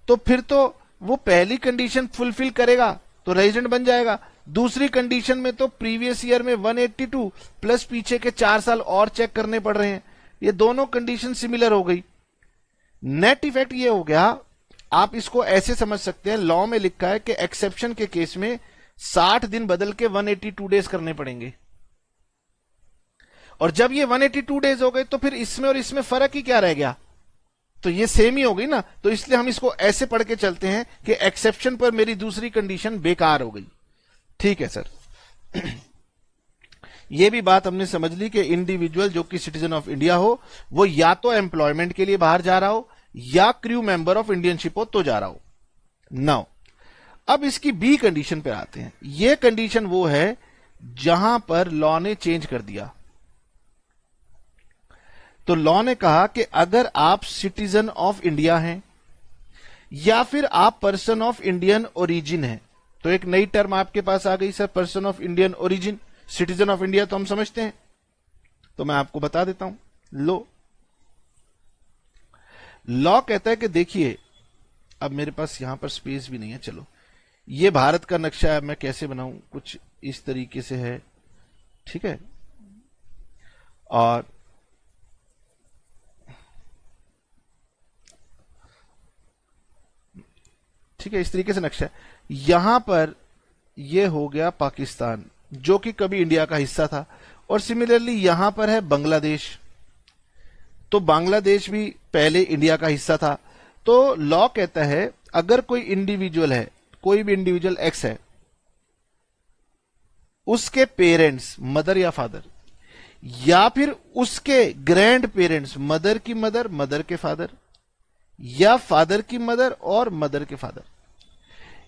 तो फिर तो वो पहली कंडीशन फुलफिल करेगा तो रेजिडेंट बन जाएगा। दूसरी कंडीशन में तो प्रीवियस ईयर में 182 प्लस पीछे के 4 साल और चेक करने पड़ रहे हैं। ये दोनों कंडीशन सिमिलर हो गई। नेट इफेक्ट ये हो गया, आप इसको ऐसे समझ सकते हैं, लॉ में लिखा है कि एक्सेप्शन के केस में 60 दिन बदल के 182 डेज करने पड़ेंगे। और जब ये 182 डेज हो गए तो फिर इसमें और इसमें फर्क ही क्या रह गया? तो ये सेम ही हो गई ना। तो इसलिए हम इसको ऐसे पढ़ के चलते हैं कि एक्सेप्शन पर मेरी दूसरी कंडीशन बेकार हो गई। ठीक है सर। ये भी बात हमने समझ ली कि इंडिविजुअल जो कि सिटीजन ऑफ इंडिया हो वो या तो एम्प्लॉयमेंट के लिए बाहर जा रहा हो या crew member of Indian ship हो तो जा रहा हो। नाउ अब इसकी बी कंडीशन पे आते हैं। ये कंडीशन वो है जहां पर लॉ ने चेंज कर दिया। तो लॉ ने कहा कि अगर आप सिटीजन ऑफ इंडिया हैं या फिर आप पर्सन ऑफ इंडियन ओरिजिन हैं, तो एक नई टर्म आपके पास आ गई sir, person of Indian origin. Citizen of India तो हम समझते हैं, तो मैं आपको बता देता हूं। लॉ कहता है कि देखिए, अब मेरे पास यहां पर स्पेस भी नहीं है, चलो ये भारत का नक्शा है, मैं कैसे बनाऊं, कुछ इस तरीके से है, ठीक है। और ठीक है, इस तरीके से नक्शा है। यहां पर यह हो गया पाकिस्तान जो कि कभी इंडिया का हिस्सा था, और सिमिलरली यहां पर है बांग्लादेश। तो बांग्लादेश भी पहले इंडिया का हिस्सा था। तो लॉ कहता है अगर कोई इंडिविजुअल है, कोई भी इंडिविजुअल एक्स है, उसके पेरेंट्स मदर या फादर, या फिर उसके ग्रैंड पेरेंट्स मदर की मदर, मदर के फादर, या फादर की मदर और मदर के फादर,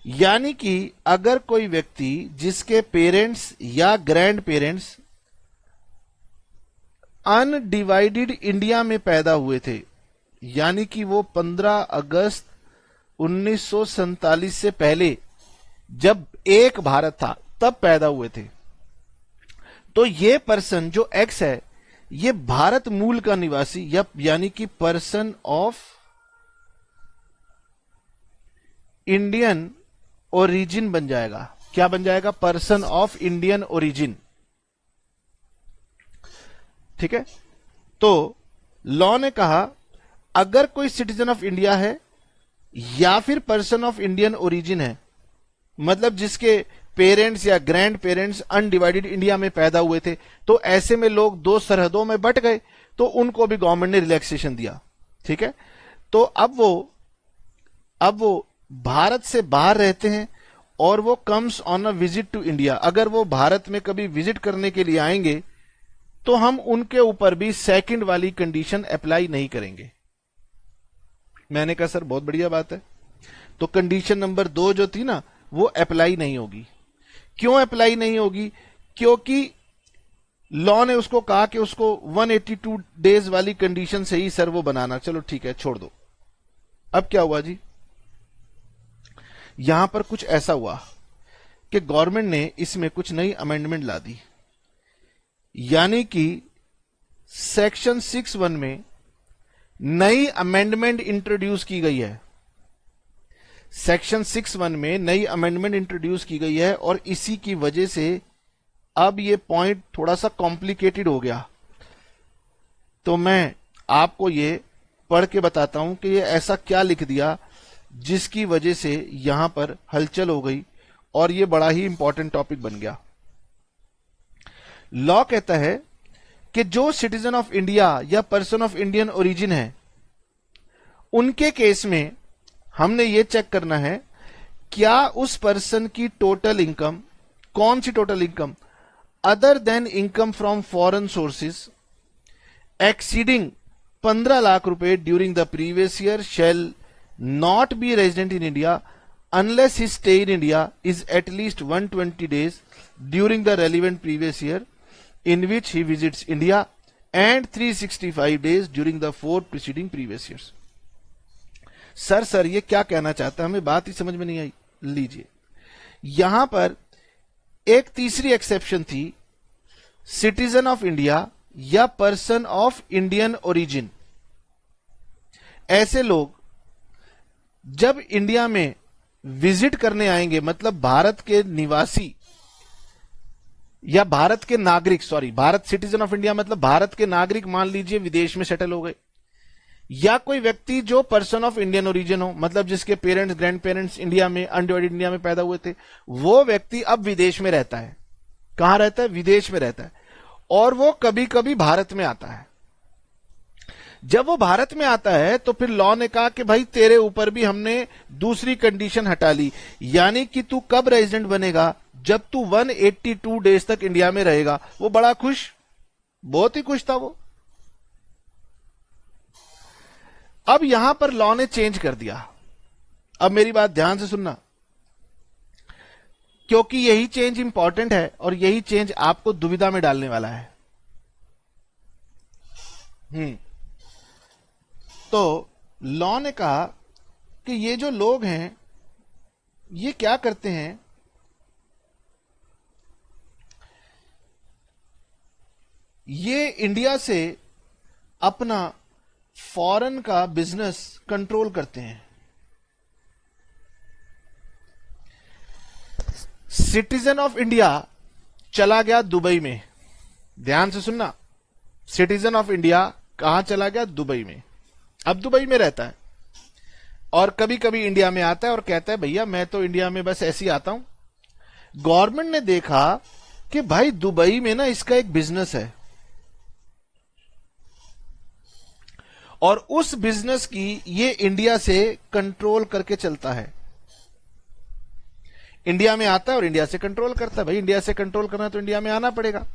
यानी कि अगर कोई व्यक्ति जिसके पेरेंट्स या ग्रैंड पेरेंट्स अनडिवाइडेड इंडिया में पैदा हुए थे, यानी कि वो 15 अगस्त 1947 से पहले जब एक भारत था तब पैदा हुए थे, तो ये पर्सन जो एक्स है ये भारत मूल का निवासी यानी कि पर्सन ऑफ इंडियन ओरिजिन बन जाएगा। क्या बन जाएगा? Person of Indian origin. ठीक है। तो लॉ ने कहा अगर कोई सिटीजन ऑफ इंडिया है या फिर पर्सन ऑफ इंडियन ओरिजिन है, मतलब जिसके पेरेंट्स या ग्रैंड पेरेंट्स अनडिवाइडेड इंडिया में पैदा हुए थे, तो ऐसे में लोग दो सरहदों में बट गए, तो उनको भी गवर्नमेंट ने रिलैक्सेशन दिया। ठीक है। तो अब वो भारत से बाहर रहते हैं और वो comes on a visit to India. अगर वो भारत में कभी विजिट करने के लिए आएंगे तो हम उनके ऊपर भी सेकंड वाली कंडीशन अप्लाई नहीं करेंगे। मैंने कहा सर बहुत बढ़िया बात है। तो कंडीशन नंबर 2 जो थी ना वो अप्लाई नहीं होगी। क्यों अप्लाई नहीं होगी? क्योंकि लॉ ने उसको कहा कि उसको 182 डेज वाली कंडीशन से ही सर वो बनाना। चलो ठीक है, छोड़ दो। अब क्या हुआ जी, यहां पर कुछ ऐसा हुआ कि गवर्नमेंट ने इसमें कुछ नई अमेंडमेंट ला दी, यानी कि सेक्शन 6(1) में नई अमेंडमेंट इंट्रोड्यूस की गई है। सेक्शन 6(1) में नई अमेंडमेंट इंट्रोड्यूस की गई है और इसी की वजह से अब ये पॉइंट थोड़ा सा कॉम्प्लिकेटेड हो गया। तो मैं आपको ये पढ़ के बताता हूं कि ये ऐसा क्या लिख दिया जिसकी वजह से यहां पर हलचल हो गई और ये बड़ा ही इंपॉर्टेंट टॉपिक बन गया। लॉ कहता है कि जो सिटीजन ऑफ इंडिया या पर्सन ऑफ इंडियन ओरिजिन है, उनके केस में हमने ये चेक करना है क्या उस पर्सन की टोटल इनकम, कौन सी total income, other than income from foreign sources exceeding 15 lakh रुपए during the previous year shall not be resident in India unless his stay in India is at least 120 days during the relevant previous year in which he visits India and 365 days during the 4 preceding previous years। Sir ये क्या कहना चाहता है, हमें बात ही समझ में नहीं आई। लीजिए, यहां पर एक तीसरी एक्सेप्शन थी, सिटीजन ऑफ इंडिया या पर्सन ऑफ इंडियन ओरिजिन। ऐसे लोग जब इंडिया में विजिट करने आएंगे, मतलब भारत के निवासी या भारत के नागरिक, भारत सिटीजन ऑफ इंडिया मतलब भारत के नागरिक मान लीजिए विदेश में सेटल हो गए, या कोई व्यक्ति जो पर्सन ऑफ इंडियन ओरिजिन हो, मतलब जिसके पेरेंट्स ग्रैंड पेरेंट्स इंडिया में, अनडिवाइडेड इंडिया में पैदा हुए थे, वो व्यक्ति अब विदेश में रहता है। कहां रहता है? विदेश में रहता है। और वो कभी कभी भारत में आता है। जब वो भारत में आता है तो फिर लॉ ने कहा कि भाई तेरे ऊपर भी हमने दूसरी कंडीशन हटा ली, यानी कि तू कब रेजिडेंट बनेगा? जब तू 182 डेज तक इंडिया में रहेगा। वो बड़ा खुश, बहुत ही खुश था वो। अब यहां पर लॉ ने चेंज कर दिया। अब मेरी बात ध्यान से सुनना, क्योंकि यही चेंज इंपॉर्टेंट है और यही चेंज आपको दुविधा में डालने वाला है। तो लॉ ने कहा कि ये जो लोग हैं ये क्या करते हैं, ये इंडिया से अपना फॉरेन का बिजनेस कंट्रोल करते हैं। सिटीजन ऑफ इंडिया चला गया दुबई में। ध्यान से सुनना, सिटीजन ऑफ इंडिया कहां चला गया? दुबई में। अब दुबई में रहता है और कभी कभी इंडिया में आता है और कहता है भैया मैं तो इंडिया में बस ऐसे ही आता हूं। गवर्नमेंट ने देखा कि भाई दुबई में ना इसका एक बिजनेस है और उस बिजनेस की ये इंडिया से कंट्रोल करके चलता है। इंडिया में आता है और इंडिया से कंट्रोल करता है। भाई इंडिया से कंट्रोल करना है तो इंडिया में आना पड़ेगा।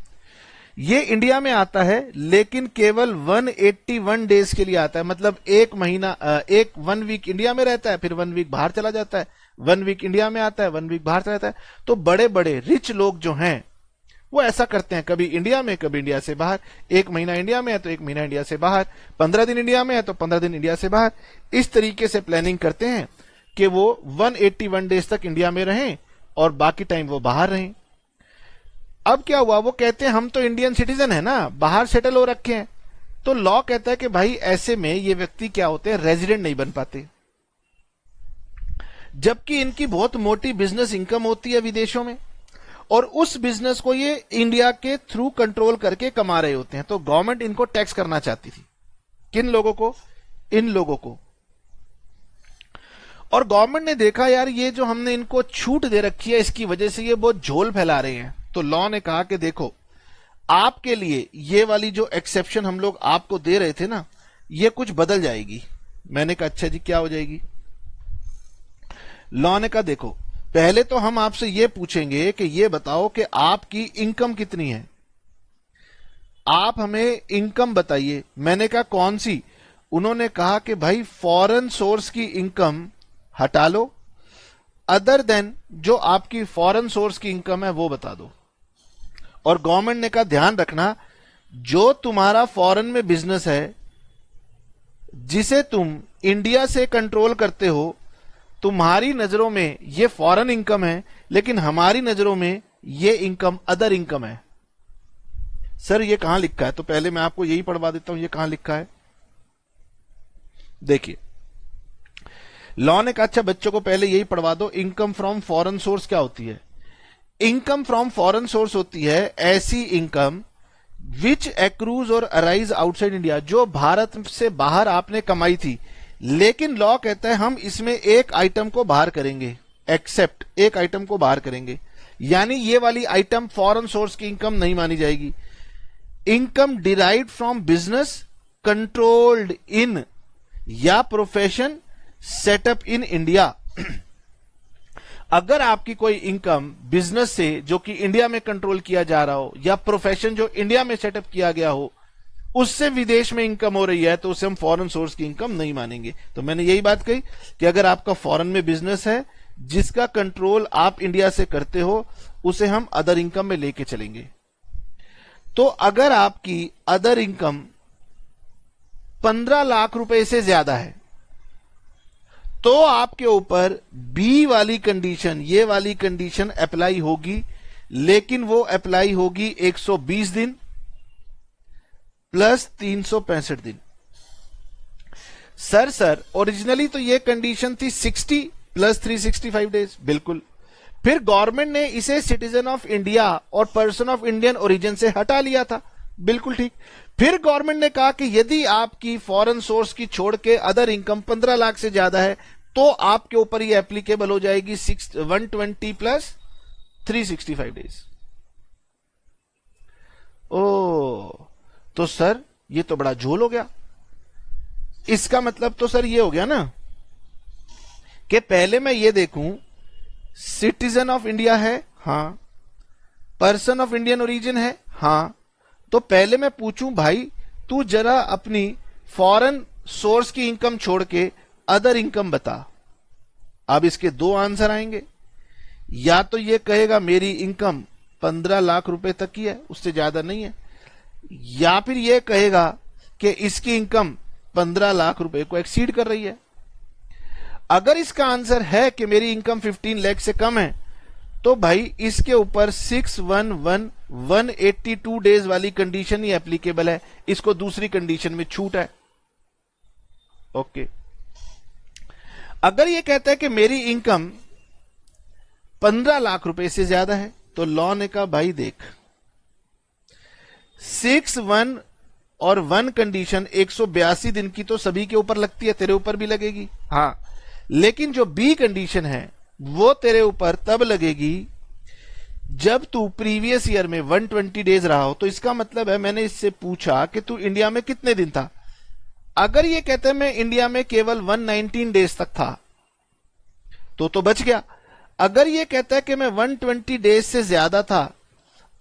ये इंडिया में आता है लेकिन केवल 181 डेज के लिए आता है, मतलब एक महीना, 1 वीक इंडिया में रहता है, फिर 1 वीक बाहर चला जाता है, 1 वीक इंडिया में आता है, 1 वीक बाहर चला जाता है। तो बड़े बड़े रिच लोग जो हैं वो ऐसा करते हैं, कभी इंडिया में कभी इंडिया से बाहर। 1 महीना इंडिया में है तो 1 महीना इंडिया से बाहर, 15 दिन इंडिया में है तो 15 दिन इंडिया से बाहर। इस तरीके से प्लानिंग करते हैं कि वो 181 डेज तक इंडिया में रहें और बाकी टाइम वो बाहर रहें। अब क्या हुआ, वो कहते हैं हम तो इंडियन सिटीजन है ना, बाहर सेटल हो रखे हैं। तो लॉ कहता है कि भाई ऐसे में ये व्यक्ति क्या होते हैं, रेजिडेंट नहीं बन पाते, जबकि इनकी बहुत मोटी बिजनेस इनकम होती है विदेशों में और उस बिजनेस को ये इंडिया के थ्रू कंट्रोल करके कमा रहे होते हैं। तो गवर्नमेंट इनको टैक्स करना चाहती थी। किन लोगों को? इन लोगों को। और गवर्नमेंट ने देखा यार ये जो हमने इनको छूट दे रखी है इसकी वजह से ये बहुत झोल फैला रहे हैं। तो लॉ ने कहा कि देखो आपके लिए ये वाली जो एक्सेप्शन हम लोग आपको दे रहे थे ना, ये कुछ बदल जाएगी। मैंने कहा अच्छा जी क्या हो जाएगी? लॉ ने कहा देखो पहले तो हम आपसे ये पूछेंगे कि ये बताओ कि आपकी इनकम कितनी है, आप हमें इनकम बताइए। मैंने कहा कौन सी? उन्होंने कहा कि भाई फॉरेन सोर्स की इनकम हटा लो, अदर देन जो आपकी फॉरेन सोर्स की इनकम है वो बता दो। और गवर्नमेंट ने कहा ध्यान रखना जो तुम्हारा फॉरेन में बिजनेस है जिसे तुम इंडिया से कंट्रोल करते हो, तुम्हारी नजरों में ये फॉरेन इनकम है लेकिन हमारी नजरों में ये इनकम अदर इनकम है। सर ये कहां लिखा है? तो पहले मैं आपको यही पढ़वा देता हूं ये कहां लिखा है। देखिए लॉ ने कहा अच्छा बच्चों को पहले यही पढ़वा दो, इनकम फ्रॉम फॉरेन सोर्स क्या होती है? इनकम फ्रॉम फॉरेन सोर्स होती है ऐसी इनकम विच एक्रूज और अराइज आउटसाइड इंडिया, जो भारत से बाहर आपने कमाई थी, लेकिन लॉ कहता है हम इसमें एक आइटम को बाहर करेंगे, एक्सेप्ट एक आइटम को बाहर करेंगे, यानी ये वाली आइटम फॉरेन सोर्स की इनकम नहीं मानी जाएगी। Income derived from business controlled in या प्रोफेशन सेटअप इन इंडिया। अगर आपकी कोई इनकम बिजनेस से जो कि इंडिया में कंट्रोल किया जा रहा हो, या प्रोफेशन जो इंडिया में सेटअप किया गया हो, उससे विदेश में इनकम हो रही है, तो उसे हम फॉरेन सोर्स की इनकम नहीं मानेंगे। तो मैंने यही बात कही कि अगर आपका फॉरेन में बिजनेस है जिसका कंट्रोल आप इंडिया से करते हो, उसे हम अदर इनकम में लेके चलेंगे। तो अगर आपकी अदर इनकम 15 लाख रुपए से ज्यादा है, तो आपके ऊपर बी वाली कंडीशन, ये वाली कंडीशन अप्लाई होगी, लेकिन वो अप्लाई होगी 120 दिन प्लस 365 दिन। सर ओरिजिनली तो ये कंडीशन थी 60 प्लस 365 डेज, बिल्कुल। फिर गवर्नमेंट ने इसे सिटीजन ऑफ इंडिया और पर्सन ऑफ इंडियन ओरिजिन से हटा लिया था, बिल्कुल ठीक। फिर गवर्नमेंट ने कहा कि यदि आपकी फॉरेन सोर्स की छोड़ के अदर इनकम 15 लाख से ज्यादा है, तो आपके ऊपर ये एप्लीकेबल हो जाएगी 120 प्लस 365 डेज। ओ, तो सर ये तो बड़ा झोल हो गया। इसका मतलब तो सर ये हो गया ना कि पहले मैं ये देखूं सिटीजन ऑफ इंडिया है, हां, पर्सन ऑफ इंडियन ओरिजिन है, हां, तो पहले मैं पूछूं भाई तू जरा अपनी फॉरेन सोर्स की इनकम छोड़ के अदर इनकम बता। अब इसके दो आंसर आएंगे, या तो ये कहेगा मेरी इनकम 15 लाख रुपए तक की है, उससे ज्यादा नहीं है, या फिर ये कहेगा कि इसकी इनकम 15 लाख रुपए को एक्सीड कर रही है। अगर इसका आंसर है कि मेरी इनकम 15 लाख से कम है, तो भाई इसके ऊपर 61182 डेज वाली कंडीशन ही एप्लीकेबल है, इसको दूसरी कंडीशन में छूट है। ओके। अगर ये कहता है कि मेरी इनकम 15 लाख रुपए से ज्यादा है, तो लॉ ने कहा भाई देख 6-1 और 1 कंडीशन 182 दिन की तो सभी के ऊपर लगती है, तेरे ऊपर भी लगेगी, हां, लेकिन जो बी कंडीशन है वो तेरे ऊपर तब लगेगी जब तू प्रीवियस ईयर में 120 डेज रहा हो। तो इसका मतलब है मैंने इससे पूछा कि तू इंडिया में कितने दिन था। अगर ये कहते हैं मैं इंडिया में केवल 119 डेज तक था, तो बच गया। अगर ये कहता है कि मैं 120 डेज से ज्यादा था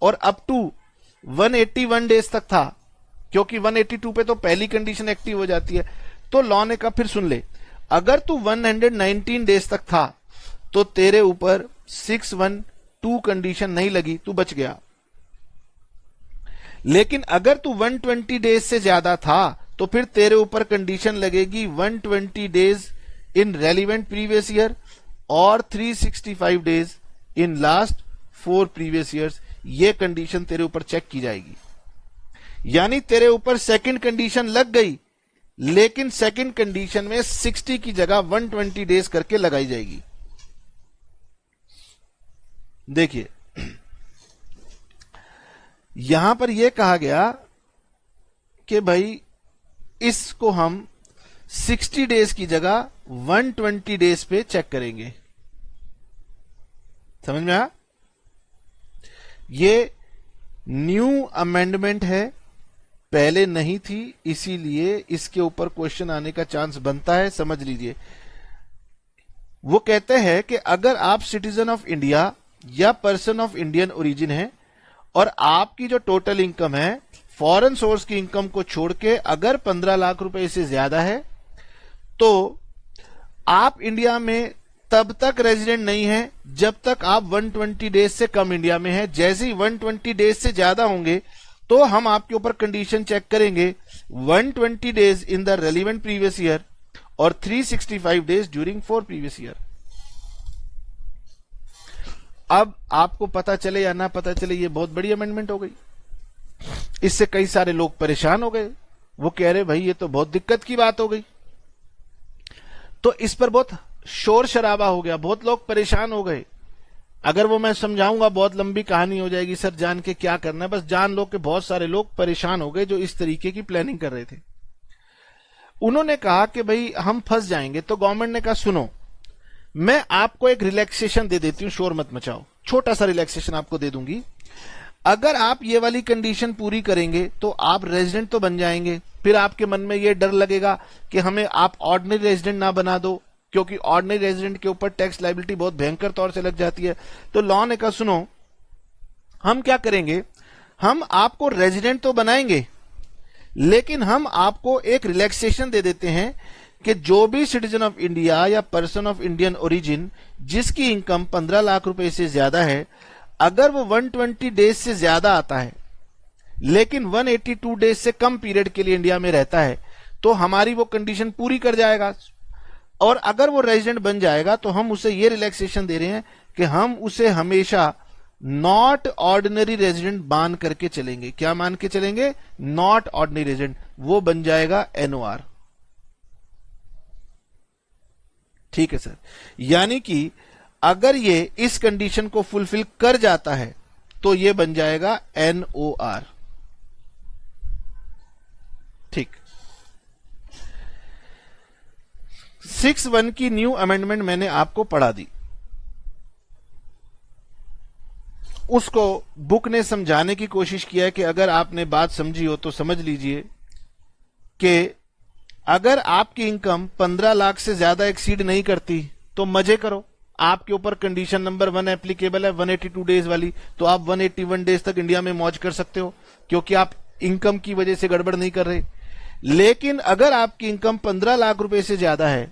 और अप टू 181 डेज तक था, क्योंकि 182 पे तो पहली कंडीशन एक्टिव हो जाती है, तो लॉ ने कहा फिर सुन ले, अगर तू 119 डेज तक था तो तेरे ऊपर 612 कंडीशन नहीं लगी, तू बच गया। लेकिन अगर तू 120 डेज से ज्यादा था तो फिर तेरे ऊपर कंडीशन लगेगी 120 days in relevant previous year और 365 days in last 4 previous years. ये कंडीशन तेरे ऊपर चेक की जाएगी, यानी तेरे ऊपर सेकंड कंडीशन लग गई, लेकिन सेकंड कंडीशन में 60 की जगह 120 डेज करके लगाई जाएगी। देखिए यहां पर यह कहा गया कि भाई इसको हम 60 डेज की जगह 120 डेज पे चेक करेंगे। समझ में आया? ये न्यू अमेंडमेंट है, पहले नहीं थी, इसीलिए इसके ऊपर क्वेश्चन आने का चांस बनता है, समझ लीजिए। वो कहते हैं कि अगर आप सिटीजन ऑफ इंडिया या पर्सन ऑफ इंडियन ओरिजिन है और आपकी जो टोटल इनकम है फॉरेन सोर्स की इनकम को छोड़ के अगर 15 लाख रुपए से ज्यादा है, तो आप इंडिया में तब तक रेजिडेंट नहीं है जब तक आप 120 डेज से कम इंडिया में है। जैसे ही 120 डेज से ज्यादा होंगे तो हम आपके ऊपर कंडीशन चेक करेंगे 120 days in the relevant previous year और 365 डेज ड्यूरिंग 4 प्रीवियस ईयर। अब आपको पता चले या ना पता चले, ये बहुत बड़ी अमेंडमेंट हो गई। इससे कई सारे लोग परेशान हो गए, वो कह रहे भाई ये तो बहुत दिक्कत की बात हो गई। तो इस पर बहुत शोर शराबा हो गया, बहुत लोग परेशान हो गए अगर वो मैं समझाऊंगा बहुत लंबी कहानी हो जाएगी सर, जान के क्या करना है, बस जान लो कि बहुत सारे लोग परेशान हो गए जो इस तरीके की प्लानिंग कर रहे थे। उन्होंने कहा कि भाई हम फंस जाएंगे, तो गवर्नमेंट ने कहा सुनो, मैं आपको एक रिलैक्सेशन दे देती हूं, शोर मत मचाओ, छोटा सा रिलैक्सेशन आपको दे दूंगी। अगर आप ये वाली कंडीशन पूरी करेंगे तो आप रेजिडेंट तो बन जाएंगे, फिर आपके मन में ये डर लगेगा कि हमें आप ऑर्डिनरी रेजिडेंट ना बना दो, क्योंकि ऑर्डिनरी रेजिडेंट के ऊपर टैक्स लायबिलिटी बहुत भयंकर तौर से लग जाती है। तो लॉ ने कहा सुनो, हम क्या करेंगे, हम आपको रेजिडेंट तो बनाएंगे, लेकिन हम आपको एक रिलैक्सेशन दे देते हैं कि जो भी सिटीजन ऑफ इंडिया या पर्सन ऑफ इंडियन ओरिजिन जिसकी इनकम 15 लाख रुपए से ज्यादा है, अगर वो 120 डेज से ज्यादा आता है लेकिन 182 डेज से कम पीरियड के लिए इंडिया में रहता है, तो हमारी वो कंडीशन पूरी कर जाएगा। और अगर वो रेजिडेंट बन जाएगा तो हम उसे ये रिलैक्सेशन दे रहे हैं कि हम उसे हमेशा नॉट ऑर्डिनरी रेजिडेंट मान करके चलेंगे। क्या मान के चलेंगे? नॉट ऑर्डिनरी रेजिडेंट, वो बन जाएगा एनओआर। ठीक है सर, यानी कि अगर ये इस कंडीशन को फुलफिल कर जाता है तो ये बन जाएगा एनओआर। ठीक। 6(1) की न्यू अमेंडमेंट मैंने आपको पढ़ा दी, उसको बुक ने समझाने की कोशिश किया है कि अगर आपने बात समझी हो तो समझ लीजिए कि अगर आपकी इनकम 15 लाख से ज्यादा एक्सीड नहीं करती तो मजे करो, आपके ऊपर कंडीशन नंबर 1 एप्लीकेबल है 182 डेज वाली, तो आप 181 डेज तक इंडिया में मौज कर सकते हो क्योंकि आप इनकम की वजह से गड़बड़ नहीं कर रहे। लेकिन अगर आपकी इनकम 15 लाख रुपए से ज्यादा है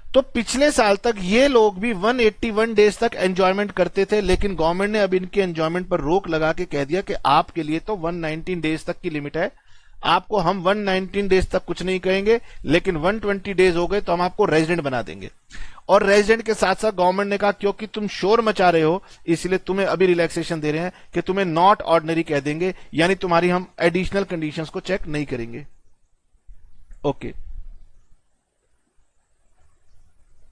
तो पिछले साल तक ये लोग भी 181 डेज तक एंजॉयमेंट करते थे, लेकिन गवर्नमेंट ने अब इनके एंजॉयमेंट पर रोक लगा के कह दिया कि आपके लिए तो 119 डेज तक की लिमिट है, आपको हम 119 डेज तक कुछ नहीं कहेंगे, लेकिन 120 डेज हो गए तो हम आपको रेजिडेंट बना देंगे। और रेजिडेंट के साथ साथ गवर्नमेंट ने कहा क्योंकि तुम शोर मचा रहे हो इसलिए तुम्हें अभी रिलैक्सेशन दे रहे हैं कि तुम्हें नॉट ऑर्डिनरी कह देंगे, यानी तुम्हारी हम एडिशनल कंडीशंस को चेक नहीं करेंगे। ओके,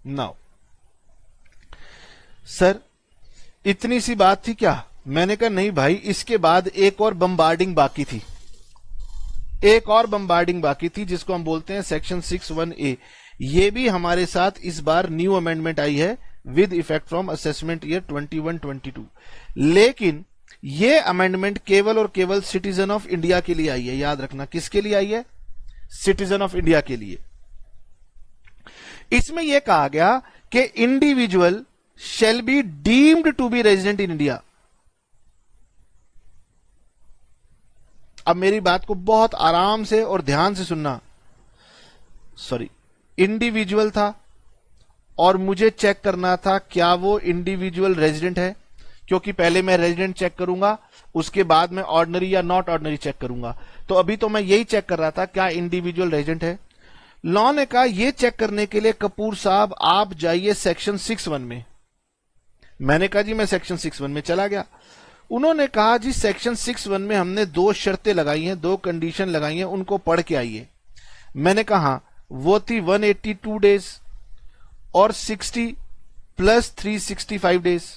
नाउ सर इतनी सी बात थी क्या? मैंने कहा नहीं भाई, इसके बाद एक और बम्बार्डिंग बाकी थी, एक और बम्बार्डिंग बाकी थी जिसको हम बोलते हैं सेक्शन 6(1)A। ये भी हमारे साथ इस बार न्यू अमेंडमेंट आई है with effect from assessment year 21-22। लेकिन ये अमेंडमेंट केवल और केवल सिटीजन ऑफ इंडिया के लिए आई है। याद रखना, किसके लिए आई है? सिटीजन ऑफ इंडिया के लिए। इसमें यह कहा गया कि individual shall be deemed to be resident in India. अब मेरी बात को बहुत आराम से और ध्यान से सुनना। सॉरी, इंडिविजुअल था और मुझे चेक करना था क्या वो इंडिविजुअल रेजिडेंट है, क्योंकि पहले मैं रेजिडेंट चेक करूंगा उसके बाद मैं ऑर्डिनरी या नॉट ऑर्डिनरी चेक करूंगा। तो अभी तो मैं यही चेक कर रहा था क्या इंडिविजुअल रेजिडेंट है। लॉ ने कहा यह चेक करने के लिए कपूर साहब आप जाइए सेक्शन 6(1) में। मैंने कहा जी मैं सेक्शन 6(1) में चला गया। उन्होंने कहा जी सेक्शन 6(1) में हमने 2 शर्तें लगाई हैं, 2 कंडीशन लगाई हैं, उनको पढ़ के आइए। मैंने कहा वो थी 182 डेज और 60 प्लस 365 डेज।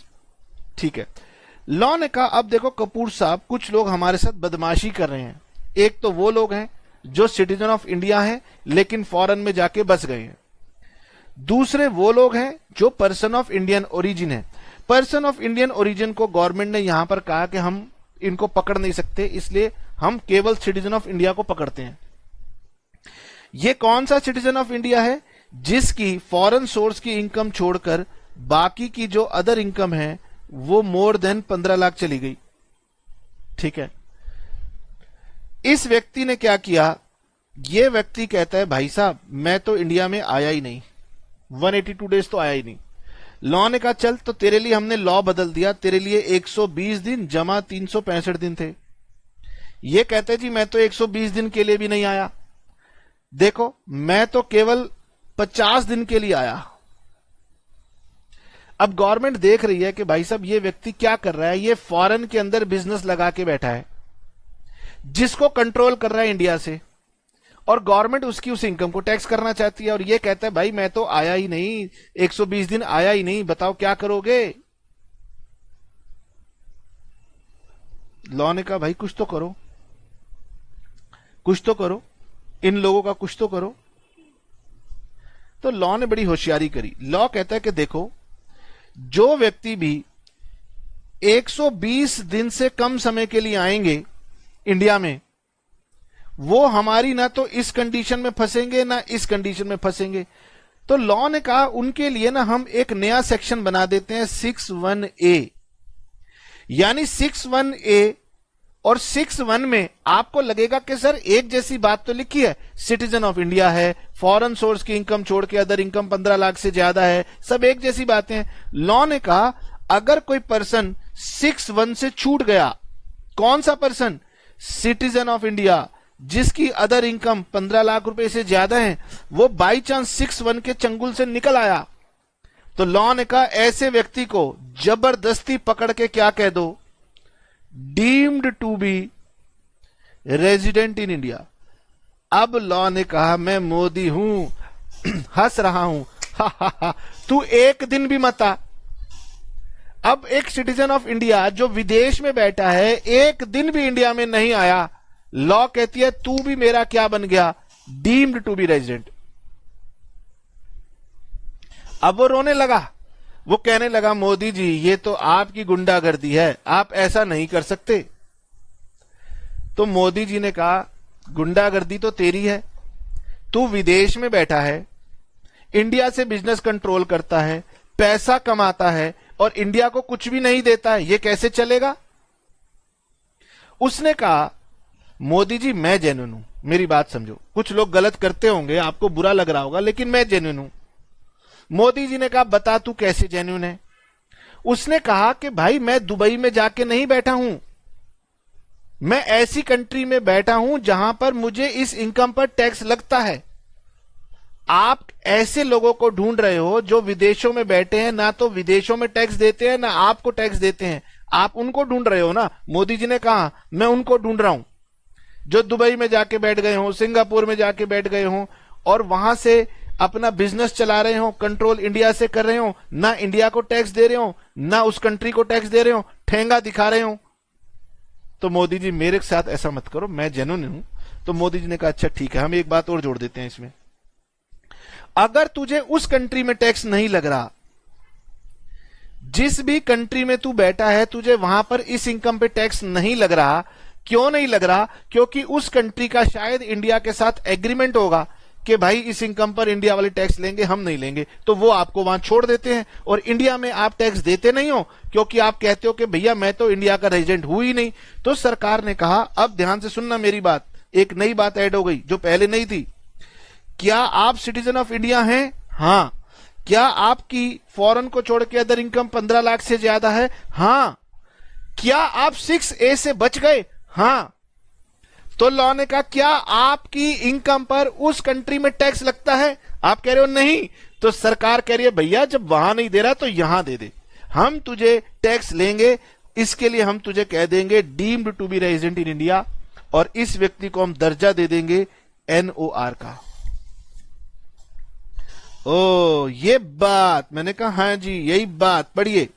ठीक है। लॉ ने कहा अब देखो कपूर साहब, कुछ लोग हमारे साथ बदमाशी कर रहे हैं। एक तो वो लोग हैं जो सिटीजन ऑफ इंडिया हैं लेकिन फॉरेन में जाके बस गए हैं। दूसरे वो लोग हैं जो पर्सन ऑफ इंडियन ओरिजिन है। पर्सन ऑफ इंडियन ओरिजिन को गवर्नमेंट ने यहां पर कहा कि हम इनको पकड़ नहीं सकते, इसलिए हम केवल सिटीजन ऑफ इंडिया को पकड़ते हैं। ये कौन सा सिटीजन ऑफ इंडिया है? जिसकी फॉरेन सोर्स की इनकम छोड़कर बाकी की जो अदर इनकम है वो मोर देन 15 लाख चली गई। ठीक है। इस व्यक्ति ने क्या किया? ये व्यक्ति कहता है भाई साहब मैं तो इंडिया में आया ही नहीं, 182 डेज तो आया ही नहीं। लॉ ने कहा चल तो तेरे लिए हमने लॉ बदल दिया, तेरे लिए 120 दिन जमा 365 दिन थे। ये कहते जी मैं तो 120 दिन के लिए भी नहीं आया, देखो मैं तो केवल 50 दिन के लिए आया। अब गवर्नमेंट देख रही है कि भाई साहब ये व्यक्ति क्या कर रहा है, ये फॉरेन के अंदर बिजनेस लगा के बैठा है जिसको कंट्रोल कर रहा है इंडिया से, और गवर्नमेंट उसकी उस इनकम को टैक्स करना चाहती है। और ये कहता है भाई मैं तो आया ही नहीं, 120 दिन आया ही नहीं, बताओ क्या करोगे। लॉ ने कहा भाई कुछ तो करो, कुछ तो करो, इन लोगों का कुछ तो करो। तो लॉ ने बड़ी होशियारी करी। लॉ कहता है कि देखो, जो व्यक्ति भी 120 दिन से कम समय के लिए आएंगे इंडिया में, वो हमारी ना तो इस कंडीशन में फंसेंगे ना इस कंडीशन में फंसेंगे। तो लॉ ने कहा उनके लिए ना हम एक नया सेक्शन बना देते हैं 61A। यानी 61A और 61 में आपको लगेगा कि सर एक जैसी बात तो लिखी है, सिटीजन ऑफ इंडिया है, फॉरेन सोर्स की इनकम छोड़ के अदर इनकम 15 लाख से ज्यादा है, सब एक जैसी बातें हैं। लॉ ने कहा अगर कोई पर्सन 61 से छूट गया, कौन सा पर्सन? सिटीजन ऑफ इंडिया, जिसकी अदर इनकम 15 लाख रुपए से ज्यादा है, वो बाई चांस 61 के चंगुल से निकल आया, तो लॉ ने कहा ऐसे व्यक्ति को जबरदस्ती पकड़ के क्या कह दो? Deemed to be resident in India. अब लॉ ने कहा मैं मोदी हूं, हंस रहा हूं, हा, तू एक दिन भी मत आ। अब एक सिटीजन ऑफ इंडिया जो विदेश में बैठा है, एक दिन भी इंडिया में नहीं आया, लॉ कहती है तू भी मेरा क्या बन गया? Deemed to be resident. अब वो रोने लगा, वो कहने लगा मोदी जी ये तो आपकी गुंडागर्दी है, आप ऐसा नहीं कर सकते। तो मोदी जी ने कहा गुंडागर्दी तो तेरी है, तू विदेश में बैठा है, इंडिया से बिजनेस कंट्रोल करता है, पैसा कमाता है और इंडिया को कुछ भी नहीं देता है, ये कैसे चलेगा? उसने कहा मोदी जी मैं जेन्युइन हूं, मेरी बात समझो, कुछ लोग गलत करते होंगे, आपको बुरा लग रहा होगा, लेकिन मैं जेन्युइन हूं। मोदी जी ने कहा बता तू कैसे जेन्युइन है? उसने कहा कि भाई मैं दुबई में जाके नहीं बैठा हूं, मैं ऐसी कंट्री में बैठा हूं जहां पर मुझे इस इनकम पर टैक्स लगता है। आप ऐसे लोगों को ढूंढ रहे हो जो विदेशों में बैठे हैं, ना तो विदेशों में टैक्स देते हैं ना आपको टैक्स देते हैं, आप उनको ढूंढ रहे हो ना। मोदी जी ने कहा मैं उनको ढूंढ रहा हूं जो दुबई में जाके बैठ गए हो, सिंगापुर में जाके बैठ गए हो और वहां से अपना बिजनेस चला रहे हो, कंट्रोल इंडिया से कर रहे हो, ना इंडिया को टैक्स दे रहे हो ना उस कंट्री को टैक्स दे रहे हो, ठेंगा दिखा रहे हो। तो मोदी जी मेरे साथ ऐसा मत करो, मैं जेन्युइन हूं। तो मोदी जी ने कहा अच्छा ठीक है, हम एक बात और जोड़ देते हैं इसमें, अगर तुझे उस कंट्री में टैक्स नहीं लग रहा, जिस भी कंट्री में तू बैठा है तुझे वहां पर इस इनकम पे टैक्स नहीं लग रहा, क्यों नहीं लग रहा? क्योंकि उस कंट्री का शायद इंडिया के साथ एग्रीमेंट होगा कि भाई इस इनकम पर इंडिया वाले टैक्स लेंगे, हम नहीं लेंगे, तो वो आपको वहां छोड़ देते हैं। और इंडिया में आप टैक्स देते नहीं हो क्योंकि आप कहते हो कि भैया मैं तो इंडिया का रेजिडेंट हूं ही नहीं। तो सरकार ने कहा अब ध्यान से सुनना मेरी बात, एक नई बात ऐड हो गई जो पहले नहीं थी। क्या आप सिटीजन ऑफ इंडिया हैं? हां। क्या आपकी फॉरेन को छोड़ के अदर इनकम 15 लाख से ज्यादा है? हां। क्या आप 6A से बच गए? हां। तो लॉ ने कहा क्या आपकी इनकम पर उस कंट्री में टैक्स लगता है? आप कह रहे हो नहीं। तो सरकार कह रही है भैया जब वहां नहीं दे रहा तो यहां दे दे, हम तुझे टैक्स लेंगे, इसके लिए हम तुझे कह देंगे deemed to be resident in India और इस व्यक्ति को हम दर्जा दे देंगे NOR का। ओ ये बात, मैंने कहा हाँ जी यही बात। पढ़िए,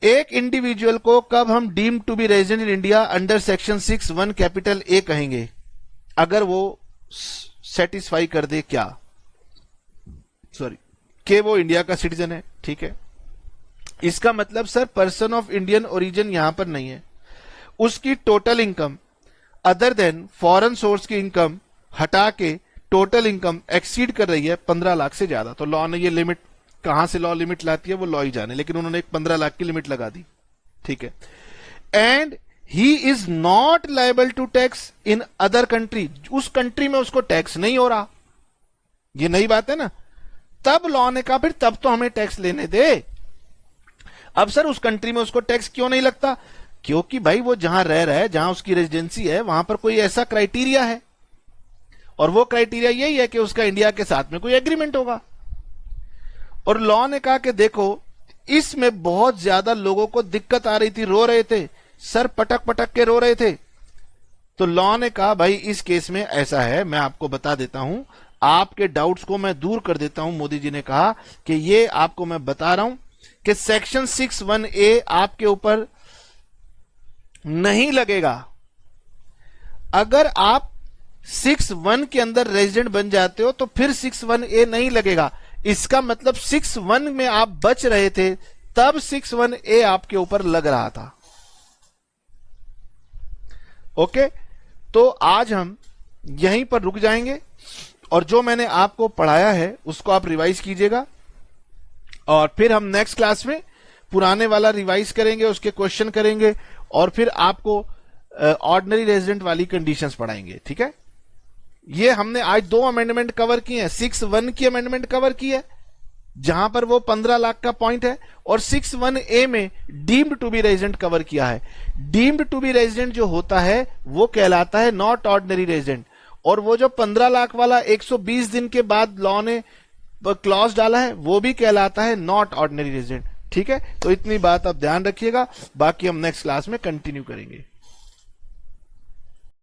एक इंडिविजुअल को कब हम deem to be resident in India under section 6(1) capital A कहेंगे? अगर वो सेटिस्फाई कर दे क्या, सॉरी, कि वो इंडिया का सिटीजन है। ठीक है, इसका मतलब sir person of Indian origin यहां पर नहीं है, उसकी total income other then foreign source की इनकम हटा के टोटल इनकम एक्सीड कर रही है 15 लाख से ज्यादा। तो लॉ ने ये लिमिट, कहां से लॉ लिमिट लाती है वो लॉ ही जाने, लेकिन उन्होंने एक 15 लाख की लिमिट लगा दी। ठीक है, and he is not liable to tax in other country, उस कंट्री में उसको टैक्स नहीं हो रहा। ये नई बात है ना। तब लॉ ने कहा फिर तब तो हमें टैक्स लेने दे। अब सर उस कंट्री में उसको टैक्स क्यों नहीं लगता? क्योंकि भाई वो जहां रह रहा है, जहां उसकी रेजिडेंसी है, वहां पर कोई ऐसा क्राइटेरिया है और वो क्राइटेरिया यही है कि उसका इंडिया के साथ में कोई एग्रीमेंट होगा। और लॉ ने कहा कि देखो इसमें बहुत ज्यादा लोगों को दिक्कत आ रही थी, रो रहे थे, सर पटक पटक के रो रहे थे। तो लॉ ने कहा भाई इस केस में ऐसा है, मैं आपको बता देता हूं, आपके डाउट्स को मैं दूर कर देता हूं। मोदी जी ने कहा कि ये आपको मैं बता रहा हूं कि सेक्शन 6(1)A आपके ऊपर नहीं लगेगा। अगर आप 6(1) के अंदर रेजिडेंट बन जाते हो तो फिर 6(1)(a) नहीं लगेगा। इसका मतलब 6(1) में आप बच रहे थे, तब 6(1)(a) आपके ऊपर लग रहा था। ओके, तो आज हम यहीं पर रुक जाएंगे और जो मैंने आपको पढ़ाया है उसको आप रिवाइज कीजिएगा, और फिर हम नेक्स्ट क्लास में पुराने वाला रिवाइज करेंगे, उसके क्वेश्चन करेंगे, और फिर आपको ऑर्डिनरी रेजिडेंट वाली कंडीशंस पढ़ाएंगे। ठीक है, ये हमने आज 2 अमेंडमेंट कवर किए हैं। 6(1) की अमेंडमेंट कवर की है जहां पर वो 15 लाख का पॉइंट है, और 6(1)(a) में deemed to be resident cover किया है। डीम्ड टू बी रेजिडेंट जो होता है वो कहलाता है नॉट ऑर्डिनरी रेजिडेंट, और वो जो 15 लाख वाला 120 दिन के बाद लॉ ने क्लॉज डाला है वो भी कहलाता है नॉट ऑर्डिनरी रेजिडेंट। ठीक है, तो इतनी बात आप ध्यान रखिएगा, बाकी हम नेक्स्ट क्लास में कंटिन्यू करेंगे।